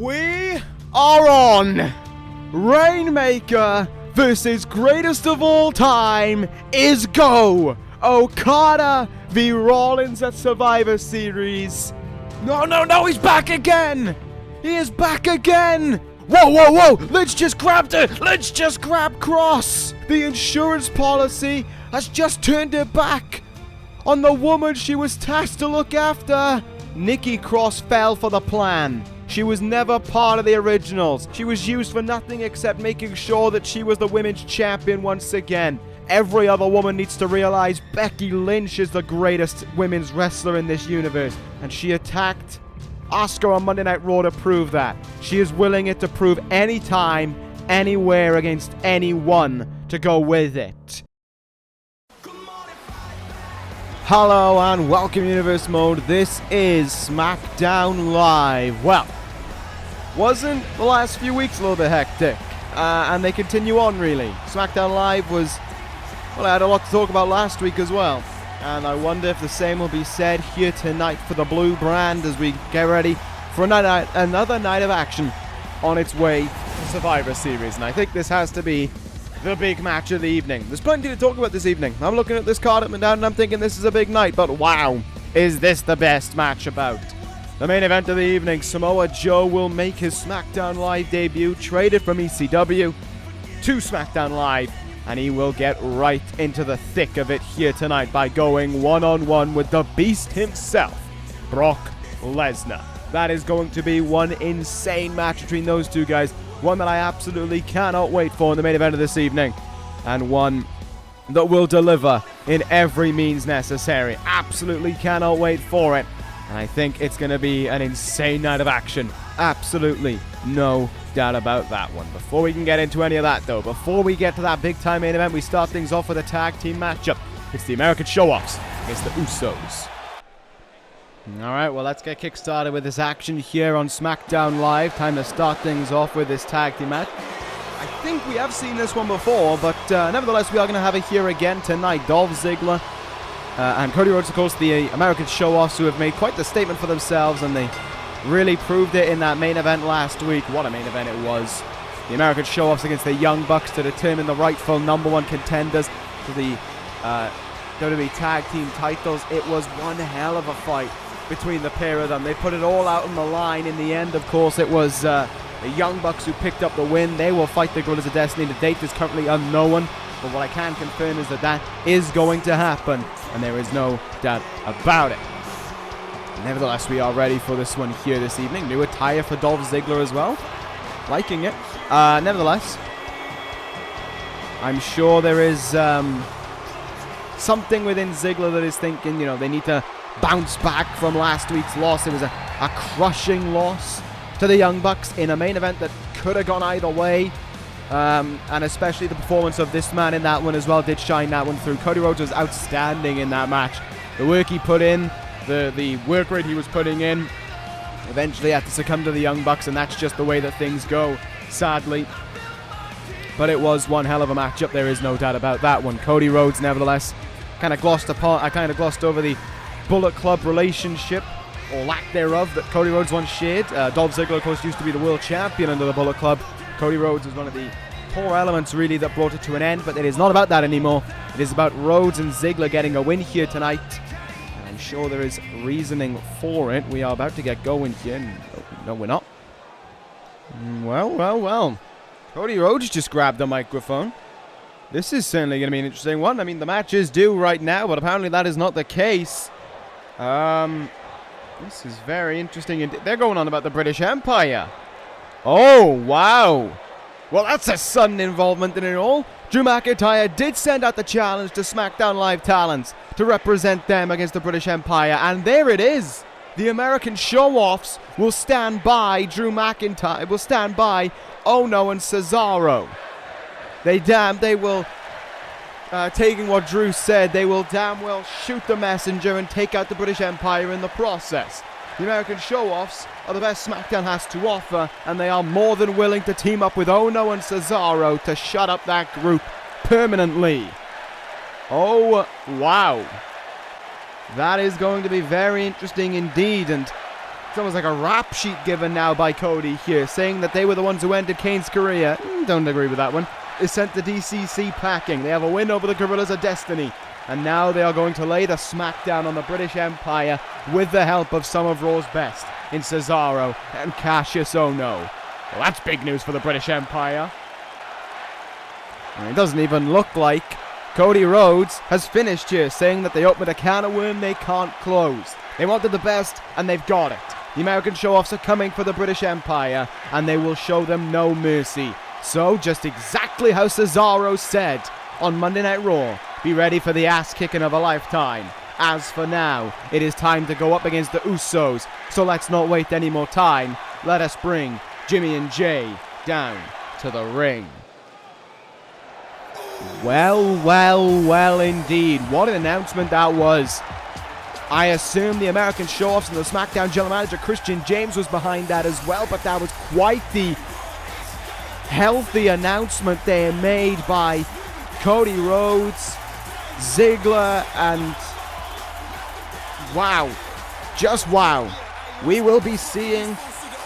We are on! Rainmaker versus greatest of all time is go! Okada v Rollins at Survivor Series. No, he's back again! He is back again! Whoa! Let's just grab Cross! The insurance policy has just turned it back on the woman she was tasked to look after. Nikki Cross fell for the plan. She was never part of the originals. She was used for nothing except making sure that she was the women's champion once again. Every other woman needs to realize Becky Lynch is the greatest women's wrestler in this universe. And she attacked Asuka on Monday Night Raw to prove that. She is willing it to prove anytime, anywhere, against anyone to go with it. Hello and welcome Universe Mode. This is Smackdown Live. Well, wasn't the last few weeks a little bit hectic? And they continue on, really. Smackdown Live was, well, I had a lot to talk about last week as well. And I wonder if the same will be said here tonight for the Blue brand as we get ready for another night of action on its way to Survivor Series. And I think this has to be the big match of the evening. There's plenty to talk about this evening. I'm looking at this card up and down and I'm thinking this is a big night, but wow, is this the best match about? The main event of the evening, Samoa Joe will make his SmackDown Live debut, traded from ECW to SmackDown Live, and he will get right into the thick of it here tonight by going one-on-one with the Beast himself, Brock Lesnar. That is going to be one insane match between those two guys. One that I absolutely cannot wait for in the main event of this evening. And one that will deliver in every means necessary. Absolutely cannot wait for it. And I think it's going to be an insane night of action. Absolutely no doubt about that one. Before we can get into any of that though, before we get to that big time main event, we start things off with a tag team matchup. It's the American Showoffs against the Usos. Alright, well, let's get kick-started with this action here on SmackDown Live. Time to start things off with this tag team match. I think we have seen this one before, but nevertheless, we are going to have it here again tonight. Dolph Ziggler and Cody Rhodes, of course, the American Showoffs, who have made quite the statement for themselves, and they really proved it in that main event last week. What a main event it was. The American Showoffs against the Young Bucks to determine the rightful #1 contenders to the WWE Tag Team titles. It was one hell of a fight between the pair of them. They put it all out on the line. In the end, of course, it was the Young Bucks who picked up the win. They will fight the Gorillas of Destiny. The date is currently unknown, but what I can confirm is that is going to happen, and there is no doubt about it. Nevertheless, we are ready for this one here this evening. New attire for Dolph Ziggler as well. Liking it. Nevertheless, I'm sure there is something within Ziggler that is thinking, you know, they need to bounce back from last week's loss. It was a crushing loss to the Young Bucks in a main event that could have gone either way. And especially the performance of this man in that one as well did shine that one through. Cody Rhodes was outstanding in that match. The work he put in, the work rate he was putting in, eventually had to succumb to the Young Bucks, and that's just the way that things go, sadly. But it was one hell of a matchup, there is no doubt about that one. Cody Rhodes, nevertheless, kind of glossed over the Bullet Club relationship, or lack thereof, that Cody Rhodes once shared. Dolph Ziggler, of course, used to be the world champion under the Bullet Club. Cody Rhodes is one of the core elements, really, that brought it to an end, but it is not about that anymore. It is about Rhodes and Ziggler getting a win here tonight. And I'm sure there is reasoning for it. We are about to get going here. No, we're not. Well. Cody Rhodes just grabbed the microphone. This is certainly going to be an interesting one. I mean, the match is due right now, but apparently that is not the case. This is very interesting. They're going on about the British Empire. Oh, wow. Well, that's a sudden involvement in it all. Drew McIntyre did send out the challenge to SmackDown Live talents to represent them against the British Empire. And there it is. The American Showoffs will stand by Drew McIntyre. Will stand by Ono and Cesaro. They will, taking what Drew said, they will damn well shoot the messenger and take out the British Empire in the process. The American Showoffs are the best SmackDown has to offer, and they are more than willing to team up with Ono and Cesaro to shut up that group permanently. Oh, wow. That is going to be very interesting indeed, and It's almost like a rap sheet given now by Cody here, saying that they were the ones who ended Kane's career. Don't agree with that one. They sent the DCC packing. They have a win over the Gorillas of Destiny. And now they are going to lay the smackdown on the British Empire with the help of some of Raw's best in Cesaro and Cassius Ohno. Well, that's big news for the British Empire. And it doesn't even look like Cody Rhodes has finished here, saying that they opened a can of worm they can't close. They wanted the best, and they've got it. The American Showoffs are coming for the British Empire, and they will show them no mercy. So, just exactly how Cesaro said on Monday Night Raw, be ready for the ass-kicking of a lifetime. As for now, it is time to go up against the Usos, so let's not wait any more time. Let us bring Jimmy and Jay down to the ring. Well indeed. What an announcement that was. I assume the American Showoffs and the Smackdown General Manager Christian James was behind that as well, but that was quite the healthy announcement they made by Cody Rhodes, Ziggler, and wow, just wow. We will be seeing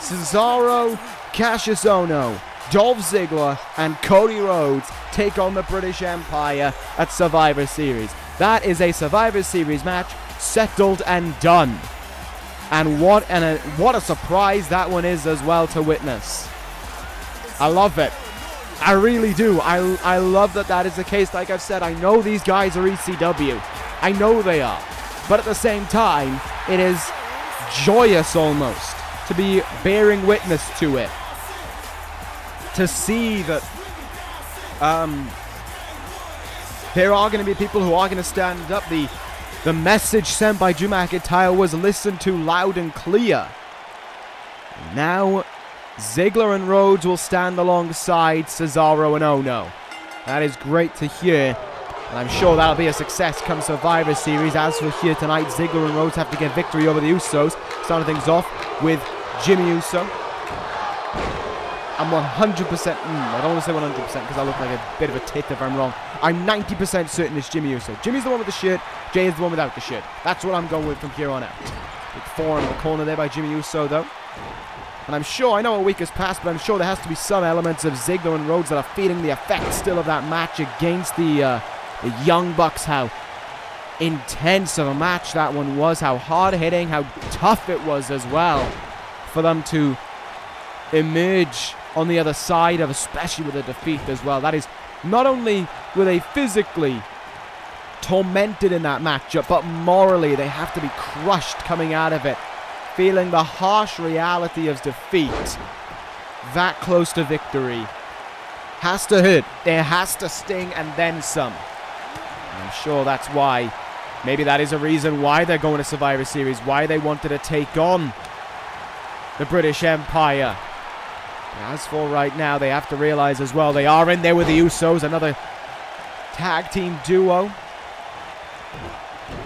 Cesaro, Cassius Ohno, Dolph Ziggler, and Cody Rhodes take on the British Empire at Survivor Series. That is a Survivor Series match settled and done. And what a surprise that one is as well to witness. I love it. I really do. I love that is the case. Like I've said, I know these guys are ECW. I know they are. But at the same time, it is joyous almost to be bearing witness to it. To see that there are going to be people who are going to stand up. The message sent by Drew McIntyre was listened to loud and clear. Now, Ziggler and Rhodes will stand alongside Cesaro and Ohno. That is great to hear. And I'm sure that'll be a success come Survivor Series. As for here tonight, Ziggler and Rhodes have to get victory over the Usos. Starting things off with Jimmy Uso. I'm 100%, I don't want to say 100% because I look like a bit of a tit if I'm wrong. I'm 90% certain it's Jimmy Uso. Jimmy's the one with the shirt, Jay is the one without the shirt. That's what I'm going with from here on out. Big forearm in the corner there by Jimmy Uso though. And I'm sure, I know a week has passed, but I'm sure there has to be some elements of Ziggler and Rhodes that are feeling the effects still of that match against the Young Bucks. How intense of a match that one was, how hard-hitting, how tough it was as well for them to emerge on the other side of, especially with a defeat as well. That is, not only were they physically tormented in that matchup, but morally they have to be crushed coming out of it, feeling the harsh reality of defeat. That close to victory has to hurt. It has to sting and then some. And I'm sure that's why, maybe that is a reason why they're going to Survivor Series, why they wanted to take on the British Empire. As for right now, they have to realize as well, they are in there with the Usos, another tag team duo.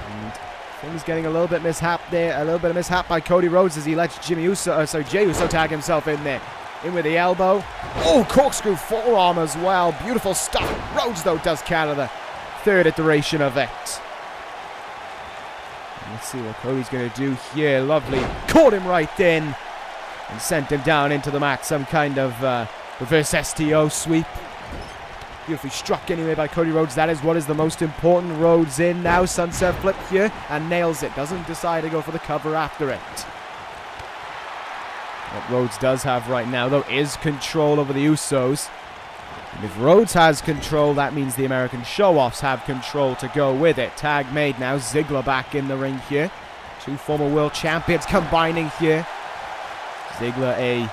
And things getting a little bit mishap there, a little bit of mishap by Cody Rhodes as he lets Jay Uso tag himself in there. In with the elbow. Oh, corkscrew forearm as well. Beautiful stuff. Rhodes, though, does counter the third iteration of it. Let's see what Cody's going to do here. Lovely. Caught him right in. And sent him down into the mat. Some kind of reverse STO sweep. Beautifully struck anyway by Cody Rhodes. That is what is the most important. Rhodes in now. Sunset flip here. And nails it. Doesn't decide to go for the cover after it. What Rhodes does have right now, though, is control over the Usos. And if Rhodes has control, that means the American Showoffs have control to go with it. Tag made now. Ziggler back in the ring here. Two former world champions combining here. Ziggler, a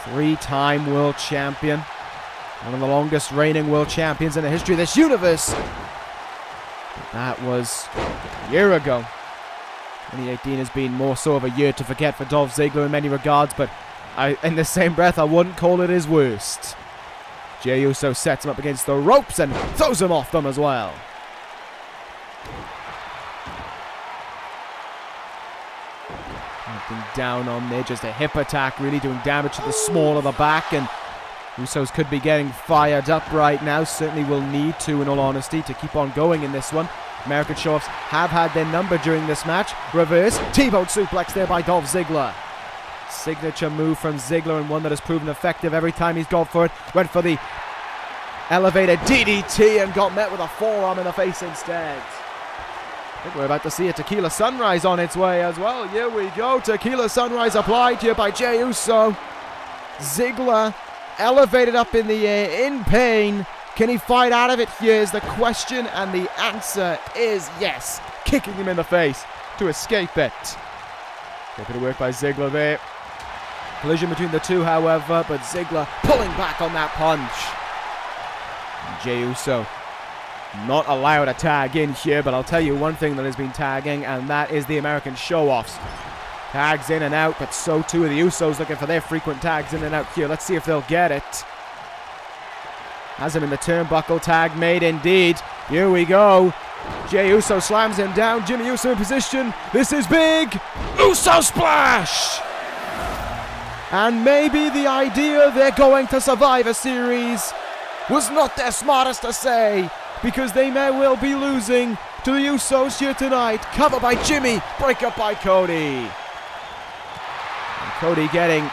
three-time world champion. One of the longest reigning world champions in the history of this universe. But that was a year ago. 2018 has been more so of a year to forget for Dolph Ziggler in many regards, but in the same breath, I wouldn't call it his worst. Jey Uso sets him up against the ropes and throws him off them as well. Down on there, just a hip attack, really doing damage to the small of the back, and Usos could be getting fired up right now. Certainly will need to, in all honesty, to keep on going in this one. American Showoffs have had their number during this match. Reverse T-bone suplex there by Dolph Ziggler. Signature move from Ziggler, and one that has proven effective every time he's gone for it. Went for the elevated DDT and got met with a forearm in the face instead. I think we're about to see a Tequila Sunrise on its way as well. Here we go. Tequila Sunrise applied here by Jey Uso. Ziggler elevated up in the air in pain. Can he fight out of it? Here is the question, and the answer is yes. Kicking him in the face to escape it. A bit of work by Ziggler there. Collision between the two, however, but Ziggler pulling back on that punch. And Jey Uso not allowed a tag in here, but I'll tell you one thing that has been tagging, and that is the American Showoffs. Tags in and out, but so too are the Usos, looking for their frequent tags in and out here. Let's see if they'll get it. Has him in the turnbuckle, tag made indeed. Here we go. Jey Uso slams him down. Jimmy Uso in position. This is big. Uso splash! And maybe the idea they're going to Survivor Series was not their smartest to say, because they may well be losing to the Usos here tonight. Cover by Jimmy, break up by Cody. And Cody getting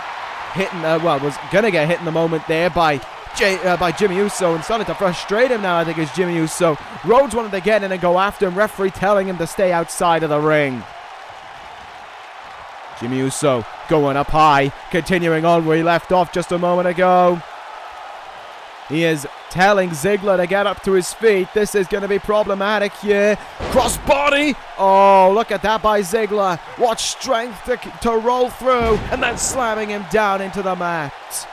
hit in the, well, was gonna get hit in the moment there by Jimmy Uso, and starting to frustrate him now, I think, is Jimmy Uso. Rhodes wanted to get in and go after him, referee telling him to stay outside of the ring. Jimmy Uso going up high, continuing on where he left off just a moment ago. He is telling Ziggler to get up to his feet. This is going to be problematic here. Crossbody. Oh, look at that by Ziggler. What strength to roll through, and then slamming him down into the mat.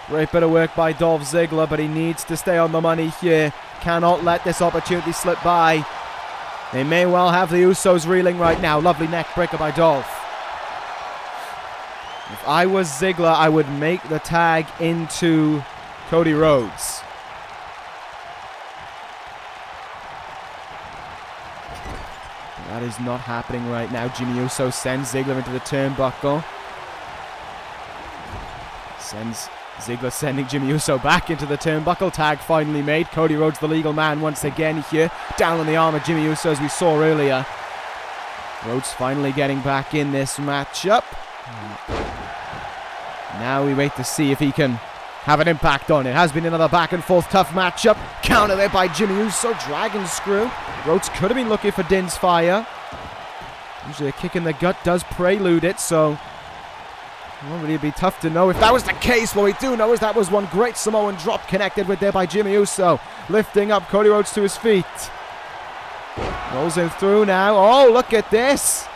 Great bit of work by Dolph Ziggler, but he needs to stay on the money here. Cannot let this opportunity slip by. They may well have the Usos reeling right now. Lovely neck breaker by Dolph. If I was Ziggler, I would make the tag into Cody Rhodes. That is not happening right now. Jimmy Uso sends Ziggler into the turnbuckle. Ziggler sending Jimmy Uso back into the turnbuckle. Tag finally made. Cody Rhodes, the legal man, once again here. Down on the arm of Jimmy Uso, as we saw earlier. Rhodes finally getting back in this matchup. Now we wait to see if he can have an impact on it. Has been another back and forth tough matchup. Counter there by Jimmy Uso. Dragon screw. Rhodes could have been looking for Din's fire. Usually a kick in the gut does prelude it, so well, it'd be tough to know if that was the case. What we do know is that was one great Samoan drop connected with there by Jimmy Uso. Lifting up Cody Rhodes to his feet. Rolls him through now. Oh, look at this.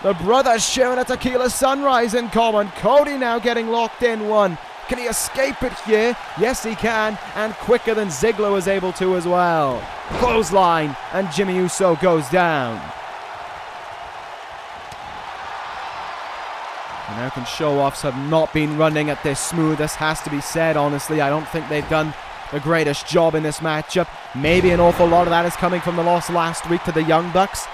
The brothers sharing a Tequila Sunrise in common. Cody now getting locked in one. Can he escape it here? Yes, he can. And quicker than Ziggler was able to as well. Clothesline. And Jimmy Uso goes down. American Showoffs have not been running at this smooth. This has to be said, honestly. I don't think they've done the greatest job in this matchup. Maybe an awful lot of that is coming from the loss last week to the Young Bucks.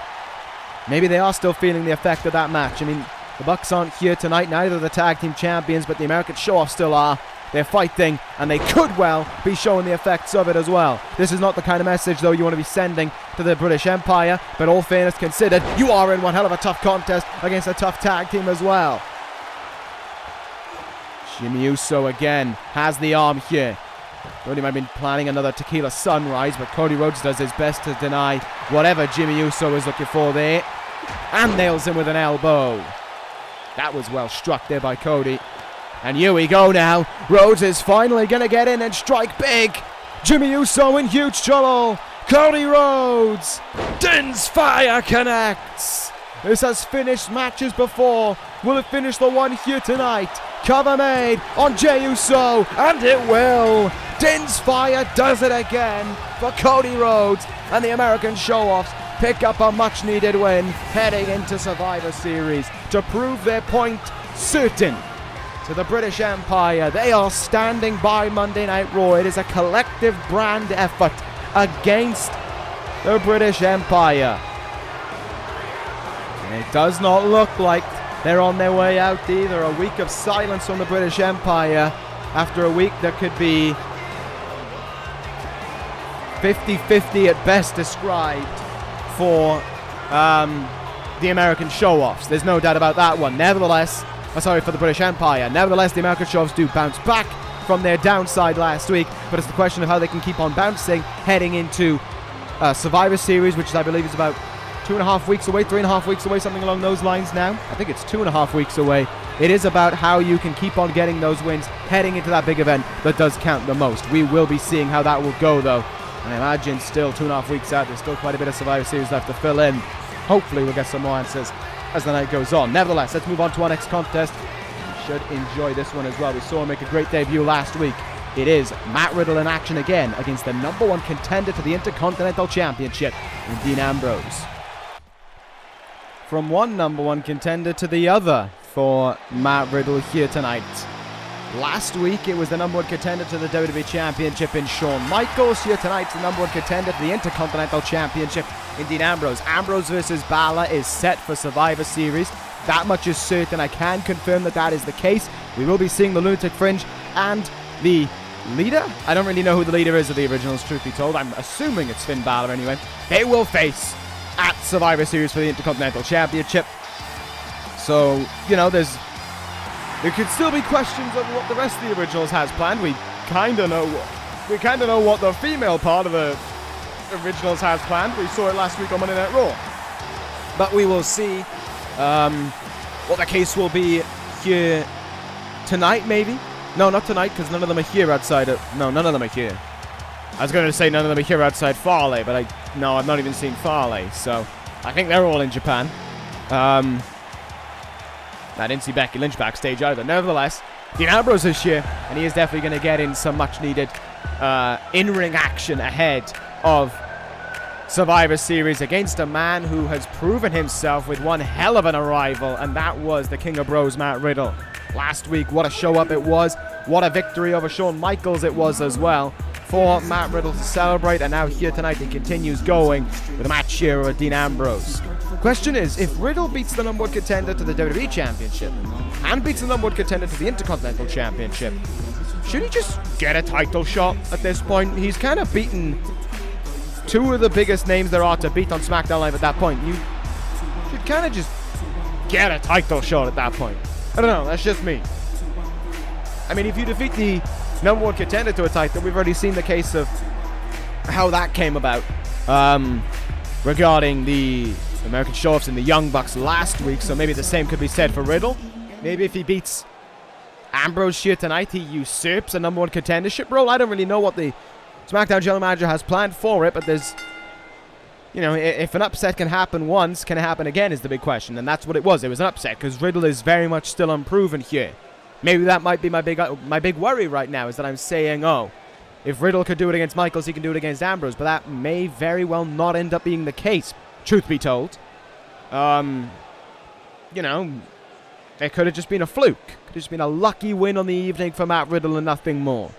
Maybe they are still feeling the effect of that match. I mean, the Bucks aren't here tonight. Neither are the tag team champions, but the American Showoffs still are. They're fighting, and they could well be showing the effects of it as well. This is not the kind of message, though, you want to be sending to the British Empire. But all fairness considered, you are in one hell of a tough contest against a tough tag team as well. Jimmy Uso again has the arm here. Cody might have been planning another Tequila Sunrise, but Cody Rhodes does his best to deny whatever Jimmy Uso is looking for there. And nails him with an elbow. That was well struck there by Cody. And here we go now. Rhodes is finally going to get in and strike big. Jimmy Uso in huge trouble. Cody Rhodes. Din's fire connects. This has finished matches before. Will it finish the one here tonight? Cover made on Jey Uso, and it will. Din's fire does it again for Cody Rhodes, and the American Showoffs pick up a much-needed win heading into Survivor Series to prove their point certain to the British Empire. They are standing by Monday Night Raw. It is a collective brand effort against the British Empire. And it does not look like they're on their way out either. A week of silence from the British Empire. After a week that could be 50-50 at best described for the American Showoffs. There's no doubt about that one. Nevertheless, for the British Empire. Nevertheless, the American Showoffs do bounce back from their downside last week, but it's the question of how they can keep on bouncing heading into Survivor Series, which I believe is about 2.5 weeks away, 3.5 weeks away, something along those lines now. I think it's 2.5 weeks away. It is about how you can keep on getting those wins heading into that big event that does count the most. We will be seeing how that will go, though. I imagine still 2.5 weeks out, there's still quite a bit of Survivor Series left to fill in. Hopefully we'll get some more answers as the night goes on. Nevertheless, let's move on to our next contest. You should enjoy this one as well. We saw him make a great debut last week. It is Matt Riddle in action again against the #1 contender to the Intercontinental Championship, Dean Ambrose. From one #1 contender to the other for Matt Riddle here tonight. Last week it was the #1 contender to the WWE Championship in Shawn Michaels. Here tonight the #1 contender to the Intercontinental Championship in Dean Ambrose. Ambrose versus Balor is set for Survivor Series. That much is certain. I can confirm that that is the case. We will be seeing the Lunatic Fringe and the leader. I don't really know who the leader is of the originals, truth be told. I'm assuming it's Finn Balor anyway. They will face at Survivor Series for the Intercontinental Championship. So, you know, there could still be questions of what the rest of the originals has planned. We kind of know what the female part of the originals has planned. We saw it last week on Monday Night Raw. But we will see what the case will be here tonight, maybe. No, not tonight, because none of them are here outside of... No, none of them are here. I was going to say none of them are here outside Farley, but no, I've not even seen Farley, so I think they're all in Japan. I didn't see Becky Lynch backstage either. Nevertheless, Dean Ambrose is here, and he is definitely going to get in some much-needed in-ring action ahead of Survivor Series against a man who has proven himself with one hell of an arrival, and that was the King of Bros, Matt Riddle. Last week, what a show-up it was. What a victory over Shawn Michaels it was as well for Matt Riddle to celebrate, and now here tonight he continues going with a match here with Dean Ambrose. Question is, if Riddle beats the #1 contender to the WWE Championship and beats the #1 contender to the Intercontinental Championship, should he just get a title shot at this point? He's kind of beaten two of the biggest names there are to beat on Smackdown Live at that point. You should kind of just get a title shot at that point. I don't know, that's just me. I mean, if you defeat the #1 contender to a title, we've already seen the case of how that came about regarding the American Showoffs and the Young Bucks last week, so maybe the same could be said for Riddle. Maybe if he beats Ambrose here tonight, he usurps a #1 contendership role. I don't really know what the SmackDown General Manager has planned for it, but there's... You know, if an upset can happen once, can it happen again is the big question. And that's what it was. It was an upset because Riddle is very much still unproven here. Maybe that might be my big worry right now, is that I'm saying, oh, if Riddle could do it against Michaels, he can do it against Ambrose. But that may very well not end up being the case, truth be told. You know, it could have just been a fluke. Could have just been a lucky win on the evening for Matt Riddle and nothing more.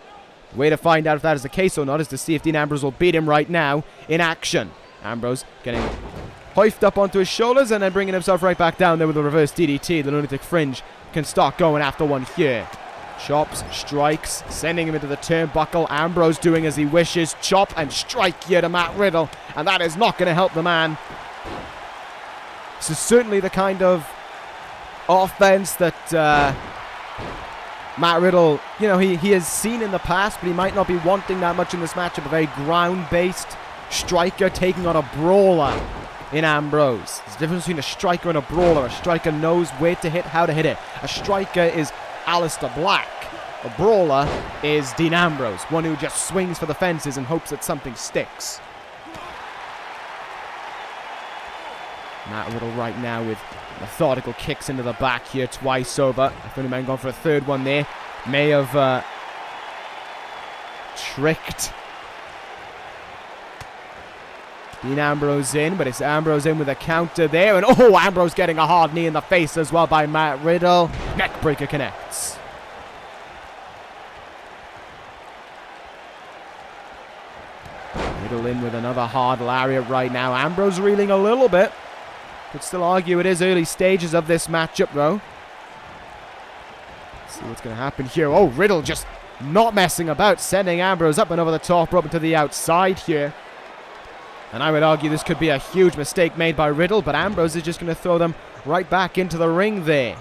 The way to find out if that is the case or not is to see if Dean Ambrose will beat him right now in action. Ambrose getting hoifed up onto his shoulders and then bringing himself right back down there with a reverse DDT. The Lunatic Fringe can start going after one here. Chops, strikes, sending him into the turnbuckle. Ambrose doing as he wishes. Chop and strike here to Matt Riddle. And that is not going to help the man. This is certainly the kind of offense that Matt Riddle, you know, he has seen in the past, but he might not be wanting that much in this matchup. A very ground-based striker taking on a brawler in Ambrose. There's a difference between a striker and a brawler. A striker knows where to hit, how to hit it. A striker is Aleister Black. A brawler is Dean Ambrose, one who just swings for the fences and hopes that something sticks. Matt Riddle right now with methodical kicks into the back here twice over. I thought he might have gone for a third one there. May have tricked Dean Ambrose in, but it's Ambrose in with a counter there. And oh, Ambrose getting a hard knee in the face as well by Matt Riddle. Neckbreaker connects. Riddle in with another hard lariat right now. Ambrose reeling a little bit. Could still argue it is early stages of this matchup, though. Let's see what's going to happen here. Oh, Riddle just not messing about, sending Ambrose up and over the top rope to the outside here. And I would argue this could be a huge mistake made by Riddle, but Ambrose is just going to throw them right back into the ring there.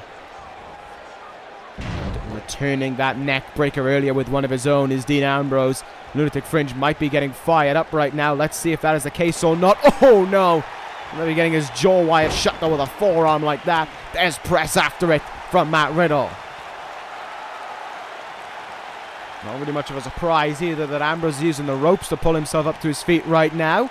And returning that neck breaker earlier with one of his own is Dean Ambrose. Lunatic Fringe might be getting fired up right now. Let's see if that is the case or not. Oh no! Maybe getting his jaw wired shut though with a forearm like that. There's press after it from Matt Riddle. Not really much of a surprise either that Ambrose is using the ropes to pull himself up to his feet right now.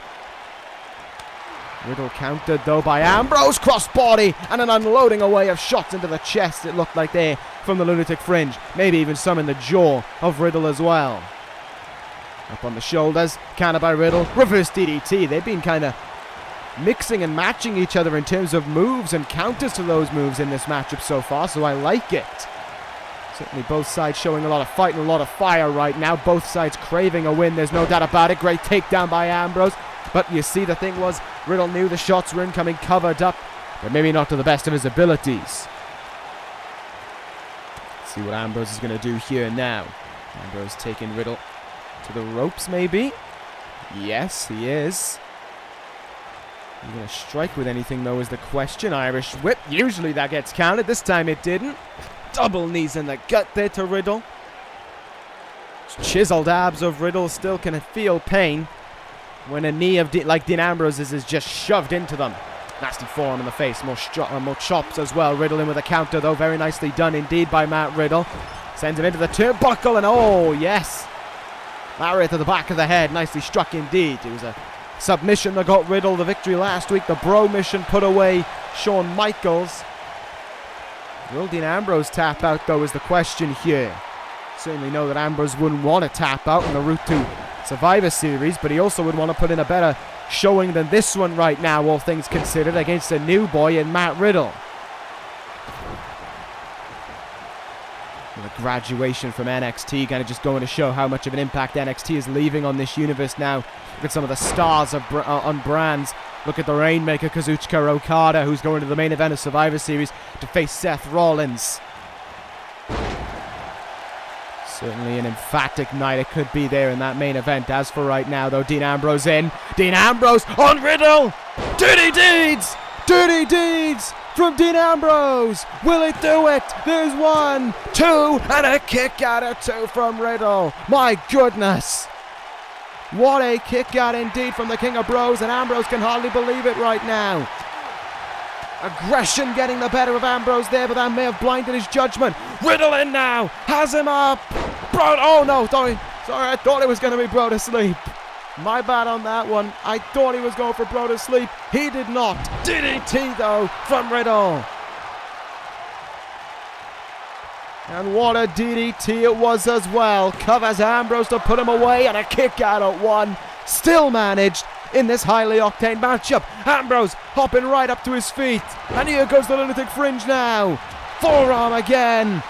Riddle countered though by Ambrose, crossbody, and an unloading away of shots into the chest, it looked like there, from the Lunatic Fringe. Maybe even some in the jaw of Riddle as well. Up on the shoulders, counter by Riddle, reverse DDT. They've been kind of mixing and matching each other in terms of moves and counters to those moves in this matchup so far, so I like it. Certainly both sides showing a lot of fight and a lot of fire right now. Both sides craving a win, there's no doubt about it. Great takedown by Ambrose. But you see, the thing was, Riddle knew the shots were incoming, covered up, but maybe not to the best of his abilities. Let's see what Ambrose is going to do here now. Ambrose taking Riddle to the ropes, maybe? Yes, he is. He's going to strike with anything, though, is the question. Irish whip. Usually that gets counted. This time it didn't. Double knees in the gut there to Riddle. Chiseled abs of Riddle still can feel pain when a knee of like Dean Ambrose's is just shoved into them. Nasty forearm in the face. More chops as well. Riddle in with a counter, though. Very nicely done indeed by Matt Riddle. Sends him into the turnbuckle, and oh, yes. Lariat to the back of the head. Nicely struck indeed. It was a submission that got Riddle the victory last week. The Bro mission put away Shawn Michaels. Will Dean Ambrose tap out, though, is the question here. Certainly know that Ambrose wouldn't want to tap out on the route to Survivor Series, but he also would want to put in a better showing than this one right now, all things considered, against a new boy in Matt Riddle. And a graduation from NXT, kind of just going to show how much of an impact NXT is leaving on this universe now. Look at some of the stars on brands. Look at the Rainmaker, Kazuchika Okada, who's going to the main event of Survivor Series to face Seth Rollins. Certainly an emphatic night it could be there in that main event. As for right now, though, Dean Ambrose in. Dean Ambrose on Riddle! Dirty deeds! Dirty deeds from Dean Ambrose! Will it do it? There's 1, 2, and a kick out of 2 from Riddle. My goodness! What a kick out indeed from the King of Bros, and Ambrose can hardly believe it right now. Aggression getting the better of Ambrose there, but that may have blinded his judgment. Riddle in now, has him up. Bro, oh no, sorry, I thought it was going to be Bro to sleep. My bad on that one. I thought he was going for Bro to sleep. He did not. DDT though from Riddle. And what a DDT it was as well. Covers Ambrose to put him away, and a kick out at 1. Still managed in this highly octane matchup. Ambrose hopping right up to his feet. And here goes the Lunatic Fringe now. Forearm again.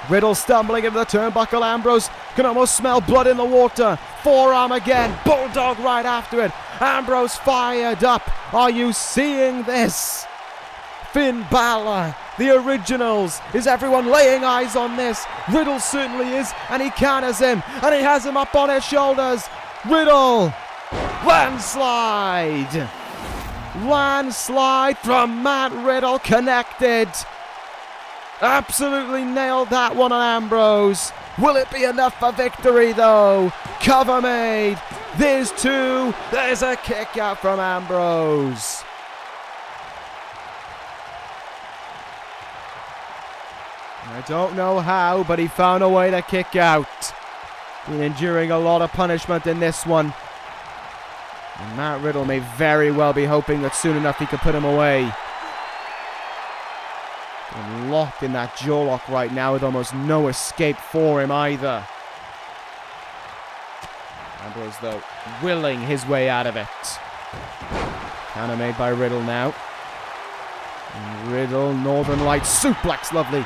Riddle stumbling into the turnbuckle. Ambrose can almost smell blood in the water. Forearm again. Bulldog right after it. Ambrose fired up. Are you seeing this? Finn Balor, the originals. Is everyone laying eyes on this? Riddle certainly is, and he counters him, and he has him up on his shoulders. Riddle, landslide. Landslide from Matt Riddle, connected. Absolutely nailed that one on Ambrose. Will it be enough for victory though? Cover made. There's 2. There's a kick out from Ambrose. I don't know how, but he found a way to kick out. Been enduring a lot of punishment in this one. And Matt Riddle may very well be hoping that soon enough he could put him away. And locked in that jaw lock right now with almost no escape for him either. Ambrose, though, willing his way out of it. Counter made by Riddle now. And Riddle, Northern Lights suplex, lovely.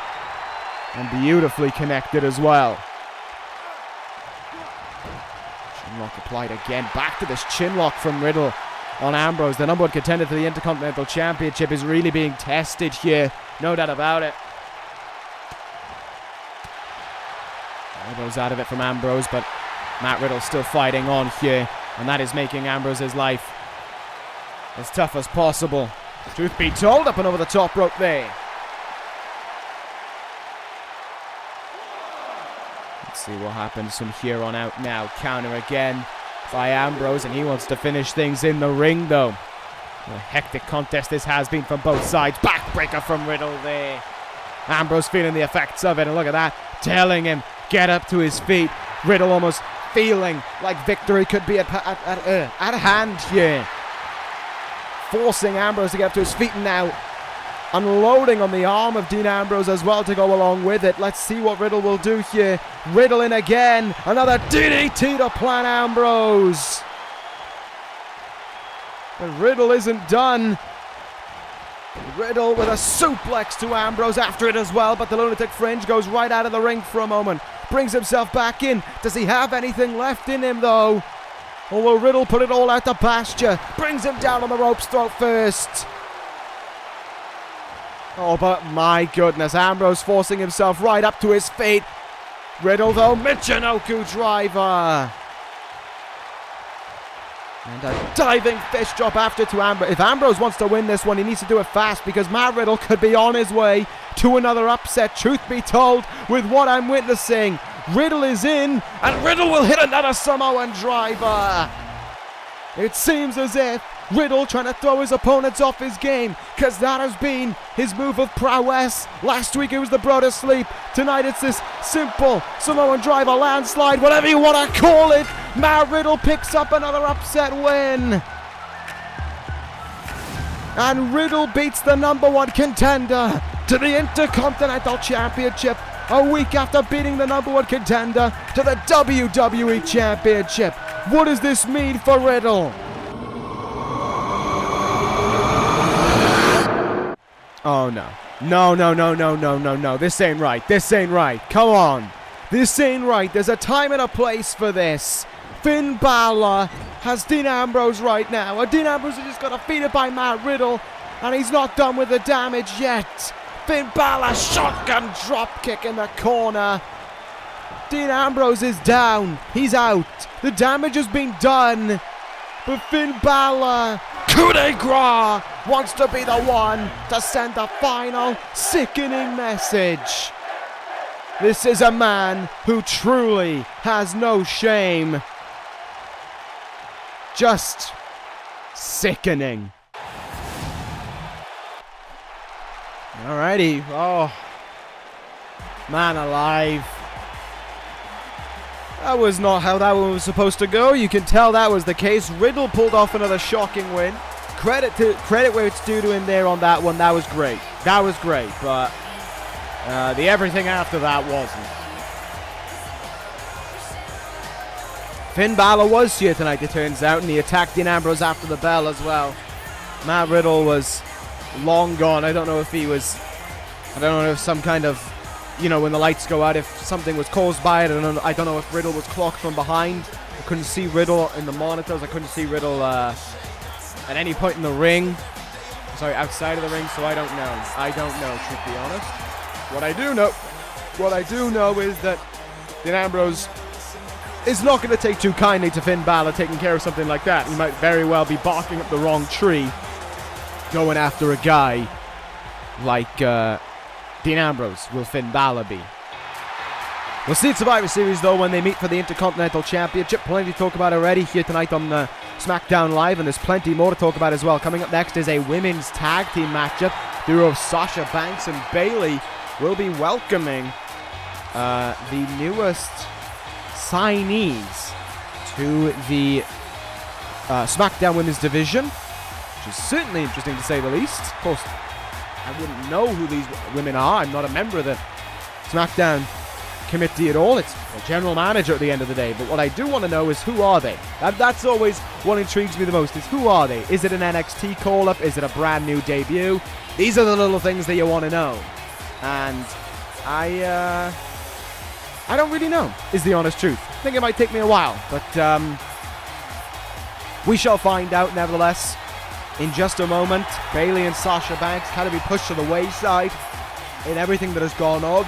And beautifully connected as well. Chinlock applied again. Back to this chinlock from Riddle on Ambrose. The number 1 contender for the Intercontinental Championship is really being tested here. No doubt about it. Elbows out of it from Ambrose, but Matt Riddle still fighting on here, and that is making Ambrose's life as tough as possible. Truth be told, up and over the top rope there. Let's see what happens from here on out now. Counter again by Ambrose, and he wants to finish things in the ring, though. What a hectic contest this has been from both sides. Backbreaker from Riddle there. Ambrose feeling the effects of it, and look at that, telling him, get up to his feet. Riddle almost feeling like victory could be at hand here. Forcing Ambrose to get up to his feet, and now unloading on the arm of Dean Ambrose as well to go along with it. Let's see what Riddle will do here. Riddle in again. Another DDT to plan Ambrose. But Riddle isn't done. Riddle with a suplex to Ambrose after it as well, but the Lunatic Fringe goes right out of the ring for a moment. Brings himself back in. Does he have anything left in him, though? Or will Riddle put it all out to pasture? Brings him down on the ropes throat first. Oh, but my goodness, Ambrose forcing himself right up to his feet. Riddle, though, Michinoku driver. And a diving fist drop after to Ambrose. If Ambrose wants to win this one, he needs to do it fast, because Matt Riddle could be on his way to another upset. Truth be told, with what I'm witnessing, Riddle is in, and Riddle will hit another Samoan driver. It seems as if Riddle trying to throw his opponents off his game, because that has been his move of prowess. Last week it was the bro to sleep. Tonight it's this simple Samoan driver landslide, whatever you want to call it. Matt Riddle picks up another upset win. And Riddle beats the #1 contender to the Intercontinental Championship a week after beating the #1 contender to the WWE Championship. What does this mean for Riddle? Oh no. No. This ain't right. This ain't right. Come on. This ain't right. There's a time and a place for this. Finn Balor has Dean Ambrose right now. And Dean Ambrose just got defeated by Matt Riddle, and he's not done with the damage yet. Finn Balor shotgun dropkick in the corner. Dean Ambrose is down. He's out. The damage has been done. But Finn Balor, coup de grace, wants to be the one to send the final sickening message. This is a man who truly has no shame. Just sickening. Alrighty. Oh, man alive. That was not how that one was supposed to go. You can tell that was the case. Riddle pulled off another shocking win. Credit where it's due to him there on that one. That was great. That was great, but the everything after that wasn't. Finn Balor was here tonight, it turns out, and he attacked Dean Ambrose after the bell as well. Matt Riddle was long gone. I don't know if some kind of, when the lights go out, if something was caused by it. I don't know if Riddle was clocked from behind. I couldn't see Riddle in the monitors. I couldn't see Riddle at any point in the ring. Sorry, outside of the ring, so I don't know. I don't know, to be honest. What I do know is that Dean Ambrose is not going to take too kindly to Finn Balor taking care of something like that. He might very well be barking up the wrong tree going after a guy like Dean Ambrose. Will Finn Balor be? We'll see at Survivor Series, though, when they meet for the Intercontinental Championship. Plenty to talk about already here tonight on Smackdown Live, and there's plenty more to talk about as well. Coming up next is a women's tag team matchup. The duo of Sasha Banks and Bayley will be welcoming the newest signees to the SmackDown Women's Division, which is certainly interesting to say the least. Of course, I wouldn't know who these women are. I'm not a member of the SmackDown committee at all. It's a general manager at the end of the day. But what I do want to know is, who are they? That's always what intrigues me the most, is who are they? Is it an NXT call-up? Is it a brand new debut? These are the little things that you want to know. And I don't really know, is the honest truth. I think it might take me a while, but we shall find out nevertheless in just a moment. Bayley and Sasha Banks had to be pushed to the wayside in everything that has gone on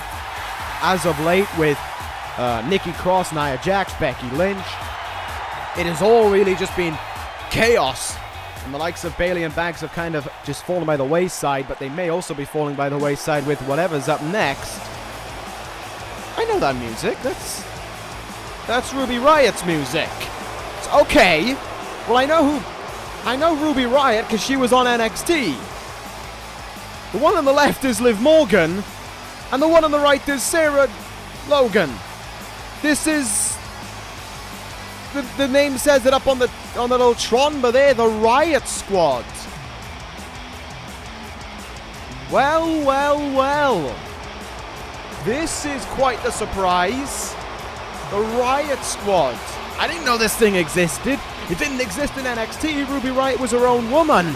as of late, with Nikki Cross, Nia Jax, Becky Lynch. It has all really just been chaos. And the likes of Bayley and Banks have kind of just fallen by the wayside, but they may also be falling by the wayside with whatever's up next. I know that music. That's Ruby Riot's music. It's okay. Well, I know Ruby Riot because she was on NXT. The one on the left is Liv Morgan, and the one on the right is Sarah Logan. This is the name says it up on the little Tron, but they're the Riot Squad. Well. This is quite the surprise. The Riot Squad. I didn't know this thing existed. It didn't exist in NXT. Ruby Riot was her own woman.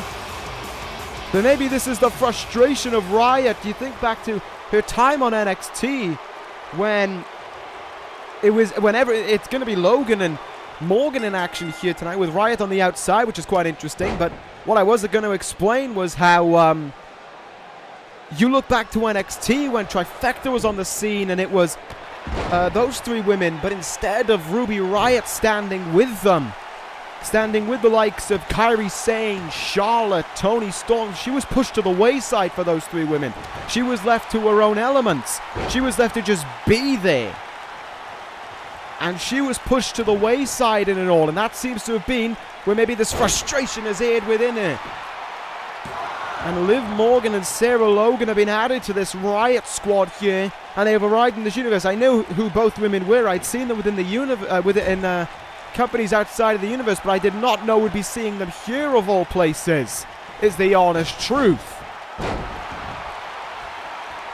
But maybe this is the frustration of Riot. You think back to her time on NXT when whenever it's going to be Logan and Morgan in action here tonight with Riot on the outside, which is quite interesting. But what I was going to explain was how you look back to NXT when Trifecta was on the scene and it was those three women, but instead of Ruby Riot standing with them, standing with the likes of Kairi Sane, Charlotte, Toni Storm, she was pushed to the wayside for those three women. She was left to her own elements. She was left to just be there. And she was pushed to the wayside in it all. And that seems to have been where maybe this frustration is aired within her. And Liv Morgan and Sarah Logan have been added to this Riot Squad here. And they have arrived in this universe. I know who both women were. I'd seen them within the universe, companies outside of the universe, but I did not know we'd be seeing them here of all places, is the honest truth.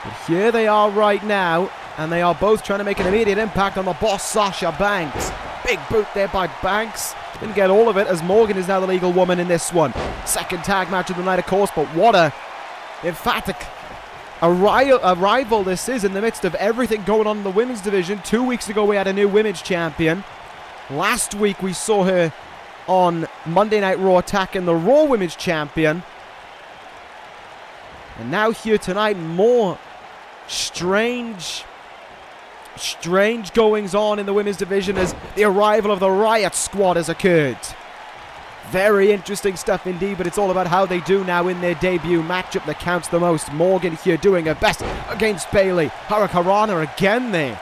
But here they are right now, and they are both trying to make an immediate impact on the boss, Sasha Banks. Big boot there by Banks. Didn't get all of it, as Morgan is now the legal woman in this one. Second tag match of the night, of course, but what a emphatic arrival this is in the midst of everything going on in the women's division. 2 weeks ago, we had a new women's champion. Last week, we saw her on Monday Night Raw attacking the Raw Women's Champion. And now here tonight, more strange goings on in the women's division as the arrival of the Riot Squad has occurred. Very interesting stuff indeed, but it's all about how they do now in their debut matchup that counts the most. Morgan here doing her best against Bayley. Hurricanrana again there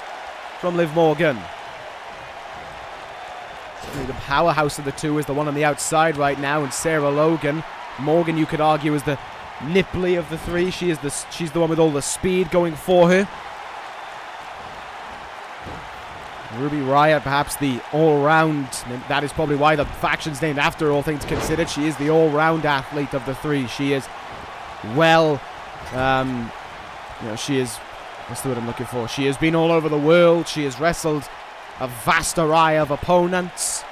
from Liv Morgan. The powerhouse of the two is the one on the outside right now, and Sarah Logan. Morgan, you could argue, is the nipply of the three. She's the one with all the speed going for her. Ruby Riot, perhaps the all-round. That is probably why the faction's named after, all things considered. She is the all-round athlete of the three. She is she is, what's the word I'm looking for? She has been all over the world. She has wrestled a vast array of opponents.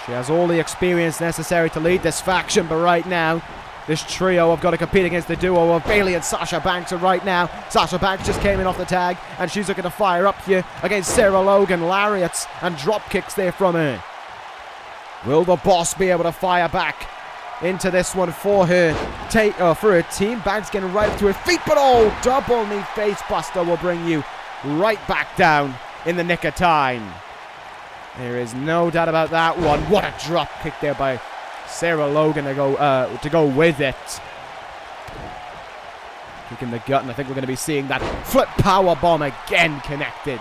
She has all the experience necessary to lead this faction, but right now, this trio have got to compete against the duo of Bayley and Sasha Banks, and right now, Sasha Banks just came in off the tag, and she's looking to fire up here against Sarah Logan. Lariats and drop kicks there from her. Will the boss be able to fire back into this one for her team? Banks getting right up to her feet, but double knee face buster will bring you right back down in the nick of time. There is no doubt about that one. What a drop kick there by Sarah Logan to go with it. Kick in the gut, and I think we're going to be seeing that flip power bomb again connected.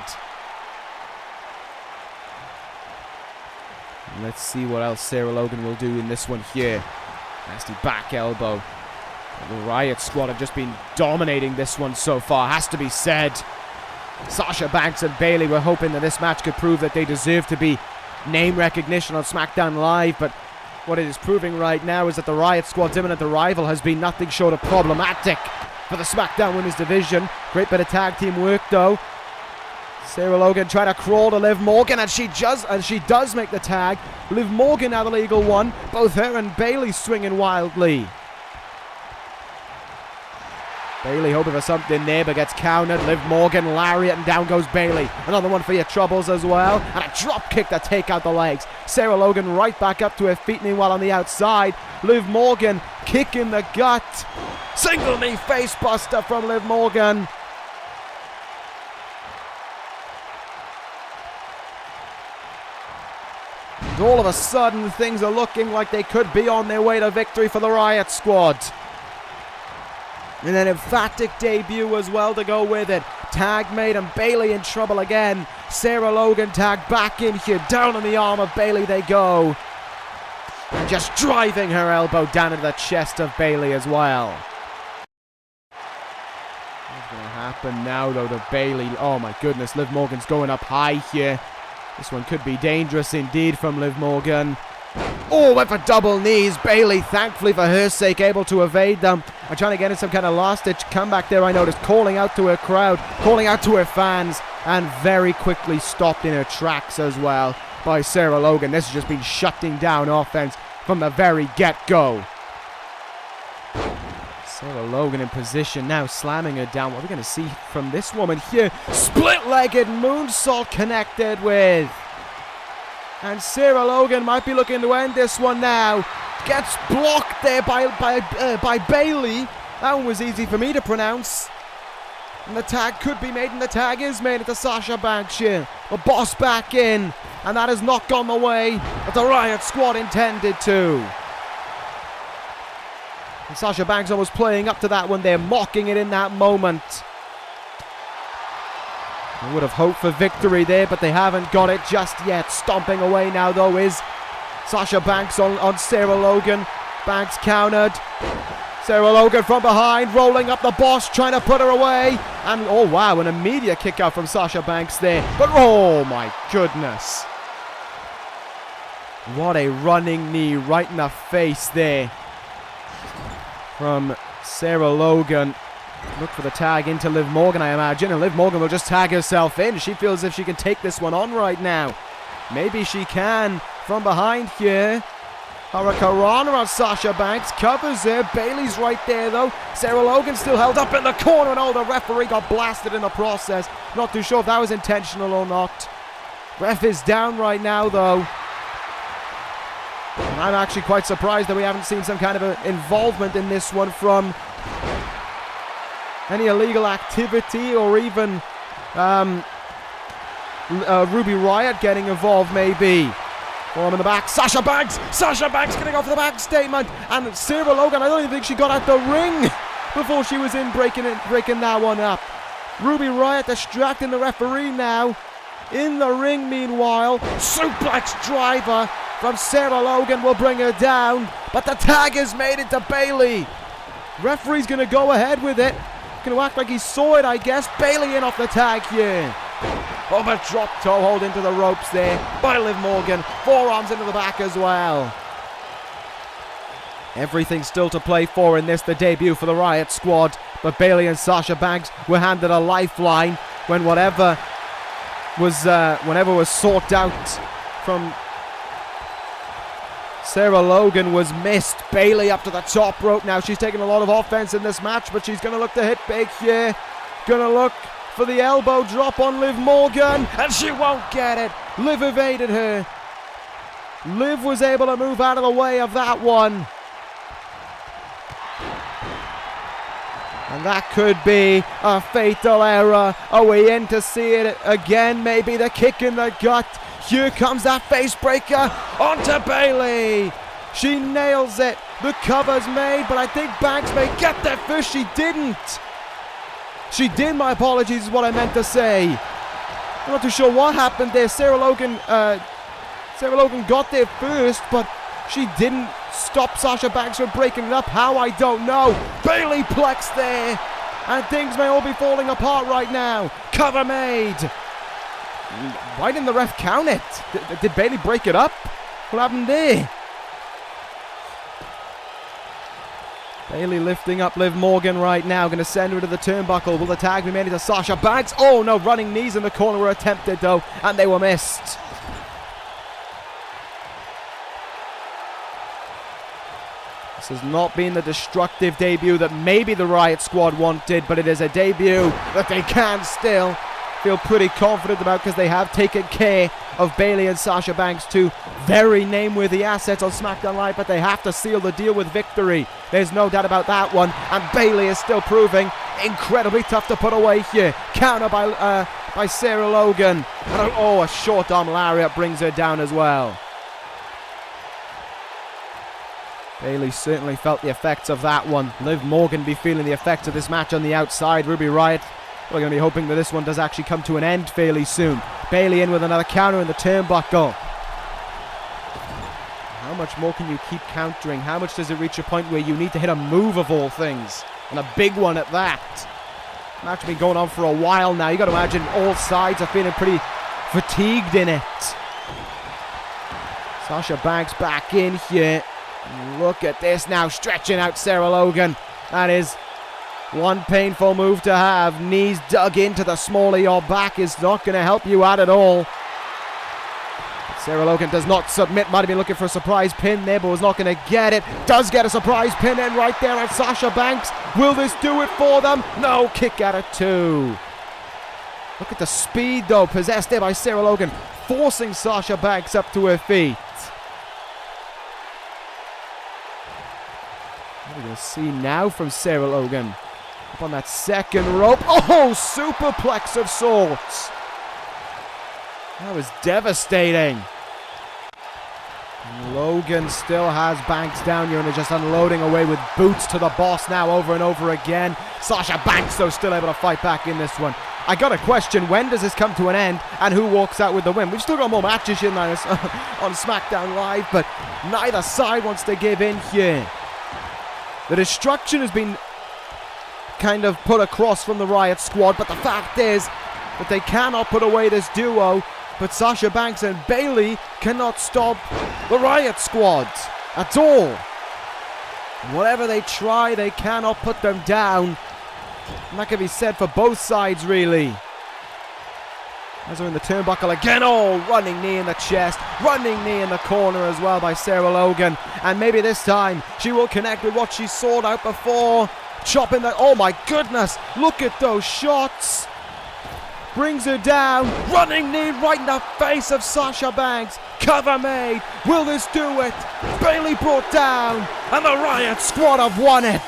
Let's see what else Sarah Logan will do in this one here. Nasty back elbow. The Riot Squad have just been dominating this one so far, has to be said. Sasha Banks and Bayley were hoping that this match could prove that they deserve to be name recognition on SmackDown Live, but what it is proving right now is that the Riot Squad's imminent arrival has been nothing short of problematic for the SmackDown Women's Division. Great bit of tag team work though. Sarah Logan trying to crawl to Liv Morgan, and she does make the tag. Liv Morgan now the legal one. Both her and Bayley swinging wildly. Bayley hoping for something there, but gets countered. Liv Morgan, lariat, and down goes Bayley. Another one for your troubles as well. And a drop kick to take out the legs. Sarah Logan right back up to her feet. Meanwhile on the outside, Liv Morgan kick in the gut. Single knee face buster from Liv Morgan. all of a sudden, things are looking like they could be on their way to victory for the Riot Squad. And an emphatic debut as well to go with it. Tag made and Bayley in trouble again. Sarah Logan tagged back in here. Down on the arm of Bayley they go. And just driving her elbow down into the chest of Bayley as well. What's going to happen now though to Bayley? Oh my goodness, Liv Morgan's going up high here. This one could be dangerous indeed from Liv Morgan. Oh, went for double knees. Bayley, thankfully for her sake, able to evade them. And trying to get in some kind of last-ditch comeback there, I noticed. Calling out to her crowd, calling out to her fans. And very quickly stopped in her tracks as well by Sarah Logan. This has just been shutting down offense from the very get-go. Sarah Logan in position now, slamming her down. What are we going to see from this woman here? Split-legged moonsault connected with. And Sarah Logan might be looking to end this one now. Gets blocked there by Bayley. That one was easy for me to pronounce. And the tag could be made, and the tag is made into Sasha Banks here. The boss back in. And that has not gone the way that the Riot Squad intended to. And Sasha Banks almost playing up to that one there, mocking it in that moment. They would have hoped for victory there, but they haven't got it just yet. Stomping away now, though, is Sasha Banks on Sarah Logan. Banks countered. Sarah Logan from behind, rolling up the boss, trying to put her away. And, oh, wow, an immediate kick out from Sasha Banks there. But, oh, my goodness. What a running knee right in the face there from Sarah Logan. Look for the tag into Liv Morgan, I imagine, and Liv Morgan will just tag herself in. She feels as if she can take this one on right now. Maybe she can from behind here. Hurricanrana on Sasha Banks, covers her. Bayley's right there though. Sarah Logan still held up in the corner, and oh, the referee got blasted in the process. Not too sure if that was intentional or not. Ref is down right now though. And I'm actually quite surprised that we haven't seen some kind of involvement in this one from any illegal activity, or even Ruby Riott getting involved maybe. Arm in the back, Sasha Banks going to go for the back statement, and Sarah Logan, I don't even think she got out the ring before she was in breaking that one up. Ruby Riott distracting the referee now. In the ring meanwhile, suplex driver from Sarah Logan will bring her down, but the tag is made into Bayley. Referee's going to go ahead with it. Going to act like he saw it, I guess. Bayley in off the tag here. Oh, but drop toe hold into the ropes there by Liv Morgan. Forearms into the back as well. Everything still to play for in this, the debut for the Riot Squad. But Bayley and Sasha Banks were handed a lifeline when whatever was sought out from Sarah Logan was missed. Bayley up to the top rope now. She's taking a lot of offense in this match, but she's going to look to hit big here. Going to look for the elbow drop on Liv Morgan, and she won't get it. Liv evaded her. Liv was able to move out of the way of that one. And that could be a fatal error. Are we in to see it again? Maybe the kick in the gut. Here comes that face breaker onto Bayley. She nails it. The cover's made, but I think Banks may get there first. She didn't. She did, my apologies is what I meant to say. I'm not too sure what happened there. Sarah Logan got there first, but she didn't stop Sasha Banks from breaking it up. How, I don't know. Bayley plex there. And things may all be falling apart right now. Cover made. Why didn't the ref count it? Did Bayley break it up? What happened there? Bayley lifting up Liv Morgan right now. Going to send her to the turnbuckle. Will the tag be made into Sasha Banks? Oh no, running knees in the corner were attempted though, and they were missed. This has not been the destructive debut that maybe the Riot Squad wanted, but it is a debut that they can still feel pretty confident about, because they have taken care of Bayley and Sasha Banks, two very name-worthy assets on SmackDown Live, but they have to seal the deal with victory. There's no doubt about that one, and Bayley is still proving incredibly tough to put away here. Counter by Sarah Logan, and a short arm lariat brings her down as well. Bayley certainly felt the effects of that one. Liv Morgan be feeling the effects of this match on the outside. Ruby Riott, we're going to be hoping that this one does actually come to an end fairly soon. Bayley in with another counter in the turnbuckle. How much more can you keep countering? How much does it reach a point where you need to hit a move of all things? And a big one at that. Match has been going on for a while now. You got to imagine all sides are feeling pretty fatigued in it. Sasha Banks back in here. Look at this now, stretching out Sarah Logan. That is one painful move to have. Knees dug into the small of your back is not going to help you out at all. Sarah Logan does not submit. Might have been looking for a surprise pin there, but was not going to get it. Does get a surprise pin in right there at Sasha Banks. Will this do it for them? No, kick out at 2. Look at the speed, though, possessed there by Sarah Logan, forcing Sasha Banks up to her feet. What are we going to see now from Sarah Logan? Up on that second rope. Oh, superplex of sorts. That was devastating. Logan still has Banks down here and is just unloading away with boots to the boss now over and over again. Sasha Banks, though, still able to fight back in this one. I got a question, when does this come to an end and who walks out with the win? We've still got more matches here on Smackdown Live, but neither side wants to give in here. The destruction has been kind of put across from the Riott squad, but the fact is that they cannot put away this duo. But Sasha Banks and Bayley cannot stop the Riott squad at all. Whatever they try, they cannot put them down. And that can be said for both sides, really. As we're in the turnbuckle again. Oh, running knee in the chest. Running knee in the corner as well by Sarah Logan. And maybe this time she will connect with what she sought out before. Chopping the... Oh my goodness. Look at those shots. Brings her down. Running knee right in the face of Sasha Banks. Cover made. Will this do it? Bayley brought down. And the Riott squad have won it.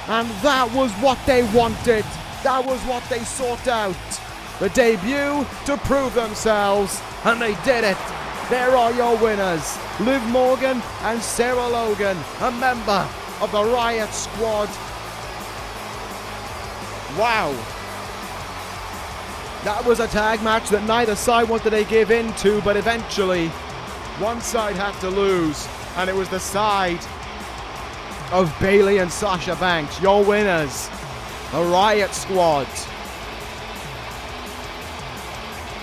And that was what they wanted. That was what they sought out. The debut to prove themselves. And they did it. There are your winners. Liv Morgan and Sarah Logan, a member of the Riott squad. Wow. That was a tag match that neither side wanted to give in to, but eventually one side had to lose, and it was the side of Bayley and Sasha Banks. Your winners, the Riott squad.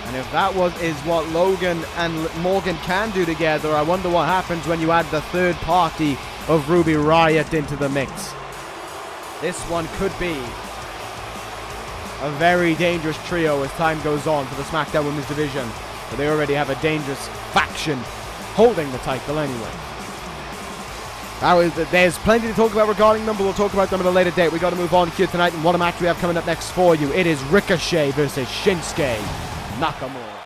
And if that is what Logan and Morgan can do together, I wonder what happens when you add the third party of Ruby Riott into the mix. This one could be a very dangerous trio as time goes on for the SmackDown Women's Division. But they already have a dangerous faction holding the title anyway. There's plenty to talk about regarding them, but we'll talk about them at a later date. We've got to move on here tonight, and what a match we have coming up next for you. It is Ricochet versus Shinsuke Nakamura.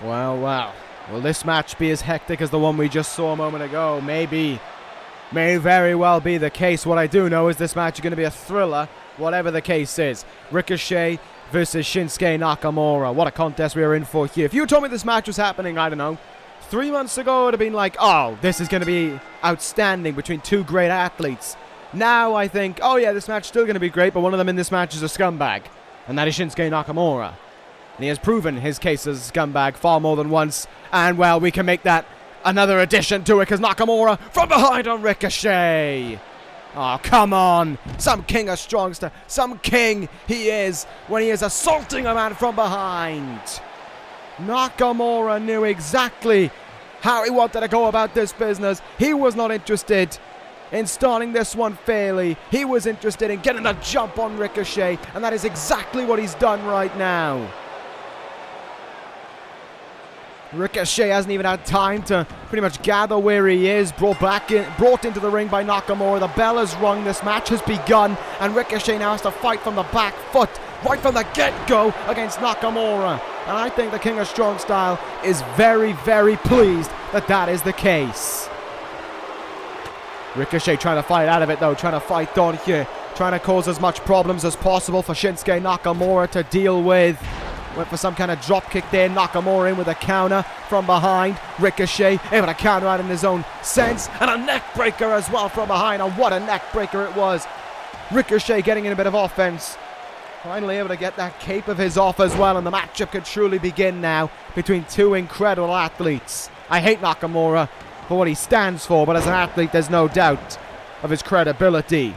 Wow. Will this match be as hectic as the one we just saw a moment ago? Maybe. May very well be the case. What I do know is this match is going to be a thriller, whatever the case is. Ricochet versus Shinsuke Nakamura. What a contest we are in for here. If you told me this match was happening, I don't know, 3 months ago, it would have been like, oh, this is going to be outstanding between two great athletes. Now I think, oh yeah, this match is still going to be great, but one of them in this match is a scumbag. And that is Shinsuke Nakamura. And he has proven his case as a scumbag far more than once. And, well, we can make that another addition to it, because Nakamura from behind on Ricochet. Oh, come on. Some king of strong stuff. Some king he is when he is assaulting a man from behind. Nakamura knew exactly how he wanted to go about this business. He was not interested in starting this one fairly. He was interested in getting a jump on Ricochet, and that is exactly what he's done right now. Ricochet hasn't even had time to pretty much gather where he is. Brought into the ring by Nakamura. The bell has rung. This match has begun, and Ricochet now has to fight from the back foot right from the get-go against Nakamura. And I think the King of Strong Style is very, very pleased that that is the case. Ricochet trying to fight out of it, though. Trying to fight on here. Trying to cause as much problems as possible for Shinsuke Nakamura to deal with. Went for some kind of drop kick there. Nakamura in with a counter from behind. Ricochet able to counter out in his own sense. And a neck breaker as well from behind. And what a neck breaker it was. Ricochet getting in a bit of offense. Finally able to get that cape of his off as well. And the matchup could truly begin now between two incredible athletes. I hate Nakamura for what he stands for, but as an athlete, there's no doubt of his credibility.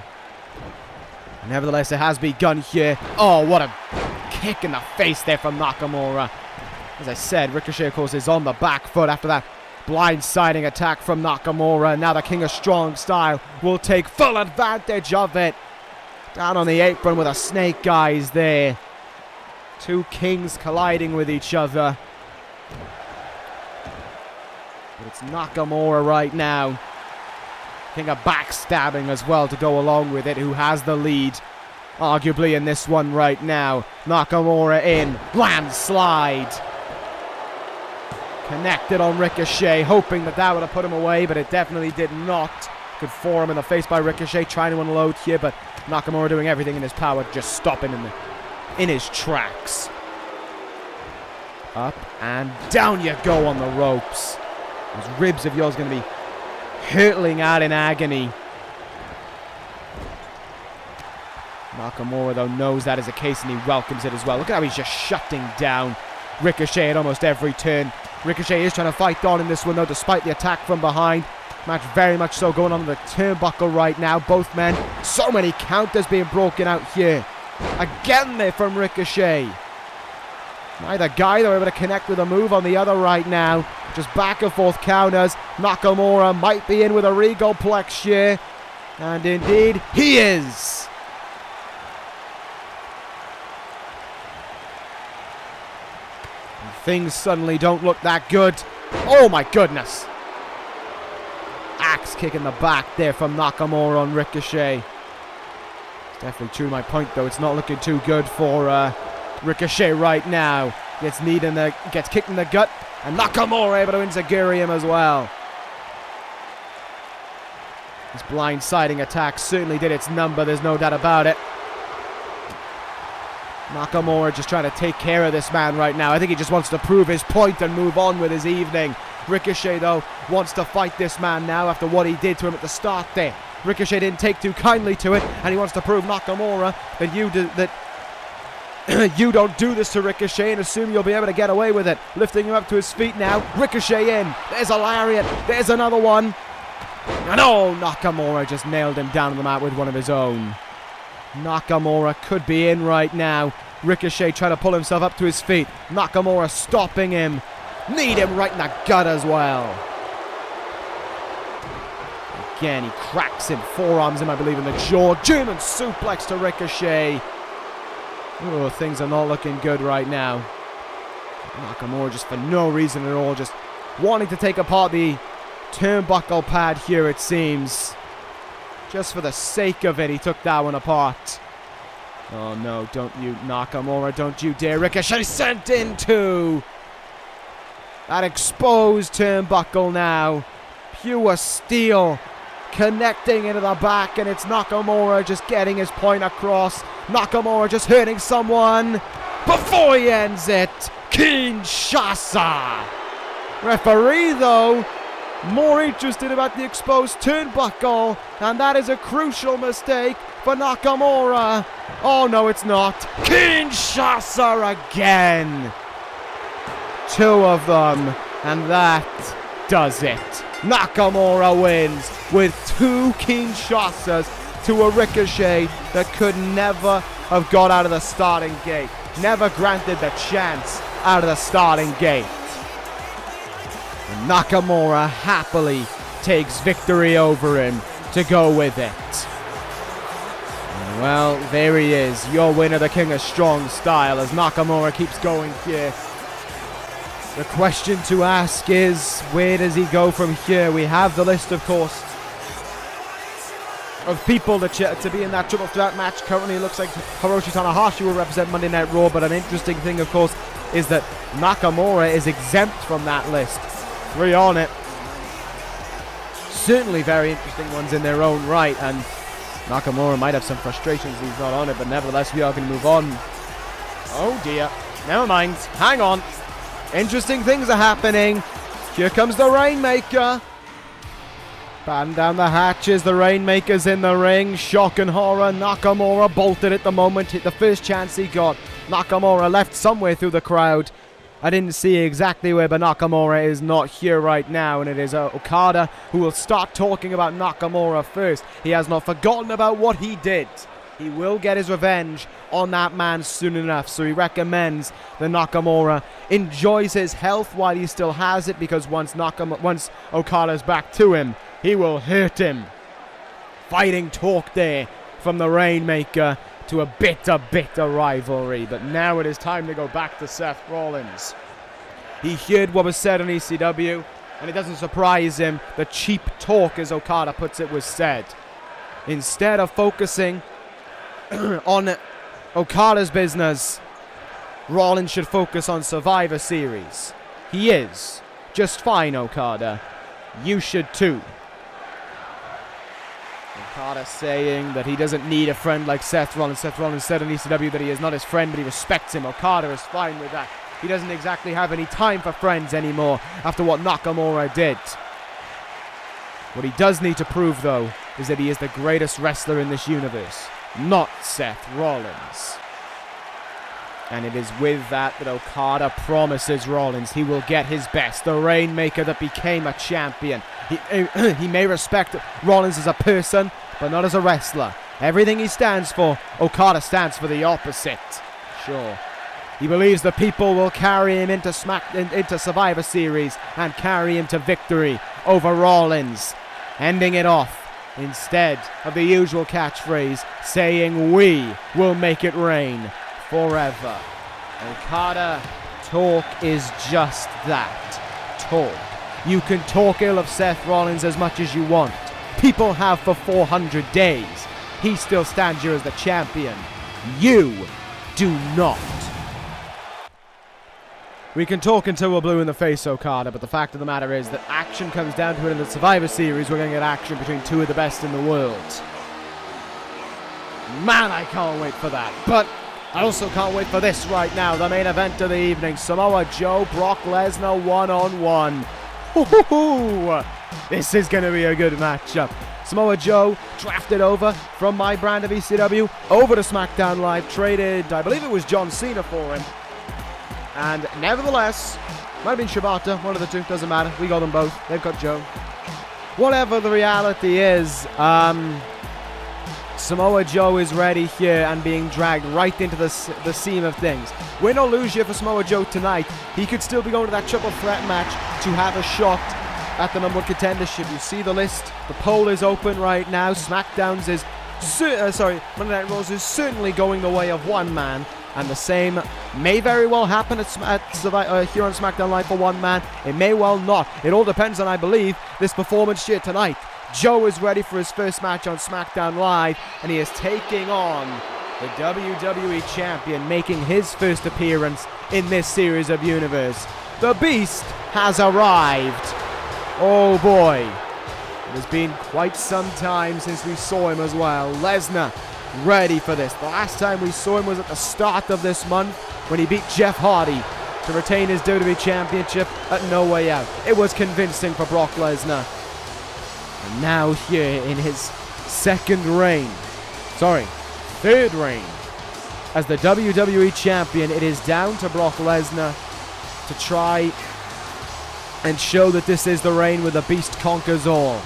Nevertheless, it has begun here. Oh, what a kick in the face there from Nakamura. As I said, Ricochet, of course, is on the back foot after that blindsiding attack from Nakamura. Now the King of Strong Style will take full advantage of it. Down on the apron with a snake eyes there. Two kings colliding with each other. But it's Nakamura right now. King of backstabbing as well to go along with it, who has the lead. Arguably in this one right now. Nakamura in. Landslide. Connected on Ricochet, hoping that that would have put him away, but it definitely did not. Good forearm in the face by Ricochet, trying to unload here, but Nakamura doing everything in his power to just stop him in his tracks. Up and down you go on the ropes. Those ribs of yours going to be hurtling out in agony. Nakamura, though, knows that is the case, and he welcomes it as well. Look at how he's just shutting down Ricochet at almost every turn. Ricochet is trying to fight on in this one, though, despite the attack from behind. Match very much so going on in the turnbuckle right now. Both men, so many counters being broken out here. Again there from Ricochet. Neither guy, though, able to connect with a move on the other right now. Just back and forth counters. Nakamura might be in with a regal plex here. And indeed, he is. And things suddenly don't look that good. Oh my goodness. Axe kick in the back there from Nakamura on Ricochet. It's definitely true to my point, though. It's not looking too good for Ricochet right now. Gets kicked in the gut, and Nakamura able to enziguri him as well. This blindsiding attack certainly did its number, there's no doubt about it. Nakamura just trying to take care of this man right now. I think he just wants to prove his point and move on with his evening. Ricochet, though, wants to fight this man now after what he did to him at the start there. Ricochet didn't take too kindly to it, and he wants to prove Nakamura that you don't do this to Ricochet and assume you'll be able to get away with it. Lifting him up to his feet now. Ricochet in. There's a lariat. There's another one. And oh, Nakamura just nailed him down on the mat with one of his own. Nakamura could be in right now. Ricochet trying to pull himself up to his feet. Nakamura stopping him. Need him right in the gut as well. Again, he cracks him. Forearms him, I believe, in the jaw. German suplex to Ricochet. Oh, things are not looking good right now. Nakamura just for no reason at all, just wanting to take apart the turnbuckle pad here, it seems. Just for the sake of it, he took that one apart. Oh no, don't you, Nakamura, don't you dare. Ricochet sent into that exposed turnbuckle now. Pure steel. Connecting into the back, and it's Nakamura just getting his point across. Nakamura just hurting someone before he ends it. Kinshasa. Referee, though, more interested about the exposed turnbuckle, and that is a crucial mistake for Nakamura. Oh no, it's not. Kinshasa again. Two of them, and that does it. Nakamura wins with two Kinshasas to a Ricochet that could never have got out of the starting gate. Never granted the chance out of the starting gate. And Nakamura happily takes victory over him to go with it. And well, there he is, your winner, the King of Strong Style, as Nakamura keeps going here. The question to ask is, where does he go from here? We have the list, of course, of people to be in that triple threat match. Currently, it looks like Hiroshi Tanahashi will represent Monday Night Raw, but an interesting thing, of course, is that Nakamura is exempt from that list. 3 on it. Certainly very interesting ones in their own right, and Nakamura might have some frustrations he's not on it, but nevertheless, we are going to move on. Oh dear. Never mind. Hang on. Interesting things are happening. Here comes the Rainmaker. Batten down the hatches. The Rainmaker's in the ring. Shock and horror. Nakamura bolted at the moment. Hit the first chance he got. Nakamura left somewhere through the crowd. I didn't see exactly where, but Nakamura is not here right now, and it is Okada who will start talking about Nakamura first. He has not forgotten about what he did. He will get his revenge on that man soon enough, so he recommends that Nakamura enjoys his health while he still has it, because once Okada's back to him, he will hurt him. Fighting talk there from the Rainmaker to a bitter rivalry. But now it is time to go back to Seth Rollins. He heard what was said on ECW, and it doesn't surprise him. The cheap talk, as Okada puts it, was said. Instead of focusing on Okada's business, Rollins should focus on Survivor Series. He is just fine, Okada. You should too. Okada saying that he doesn't need a friend like Seth Rollins. Seth Rollins said on ECW that he is not his friend, but he respects him. Okada is fine with that. He doesn't exactly have any time for friends anymore after what Nakamura did. What he does need to prove, though, is that he is the greatest wrestler in this universe, not Seth Rollins. And it is with that Okada promises Rollins he will get his best. The Rainmaker that became a champion. He may respect Rollins as a person, but not as a wrestler. Everything he stands for, Okada stands for the opposite. Sure. He believes the people will carry him into Survivor Series and carry him to victory over Rollins, ending it off instead of the usual catchphrase saying, "We will make it rain forever." Okada talk is just that. Talk. You can talk ill of Seth Rollins as much as you want. People have for 400 days. He still stands here as the champion. You do not. We can talk until we're blue in the face, Okada, but the fact of the matter is that action comes down to it in the Survivor Series. We're going to get action between two of the best in the world. Man, I can't wait for that. But I also can't wait for this right now, the main event of the evening. Samoa Joe, Brock Lesnar one-on-one. This is going to be a good matchup. Samoa Joe drafted over from my brand of ECW over to Smackdown Live, traded, I believe it was John Cena for him. And nevertheless, might have been Shibata, one of the two, doesn't matter. We got them both. They've got Joe. Whatever the reality is, Samoa Joe is ready here and being dragged right into the seam of things. Win or lose here for Samoa Joe tonight, he could still be going to that triple threat match to have a shot at the number one contendership. You see the list. The poll is open right now. SmackDown's is Monday Night Raw's is certainly going the way of one man, and the same may very well happen here on SmackDown Live for one man. It may well not. It all depends on, I believe, this performance here tonight. Joe is ready for his first match on SmackDown Live, and he is taking on the WWE Champion, making his first appearance in this series of Universe. The Beast has arrived. Oh boy. It has been quite some time since we saw him as well. Lesnar ready for this. The last time we saw him was at the start of this month when he beat Jeff Hardy to retain his WWE Championship at No Way Out. It was convincing for Brock Lesnar. And now here in his third reign as the WWE Champion, it is down to Brock Lesnar to try and show that this is the reign where the Beast conquers all.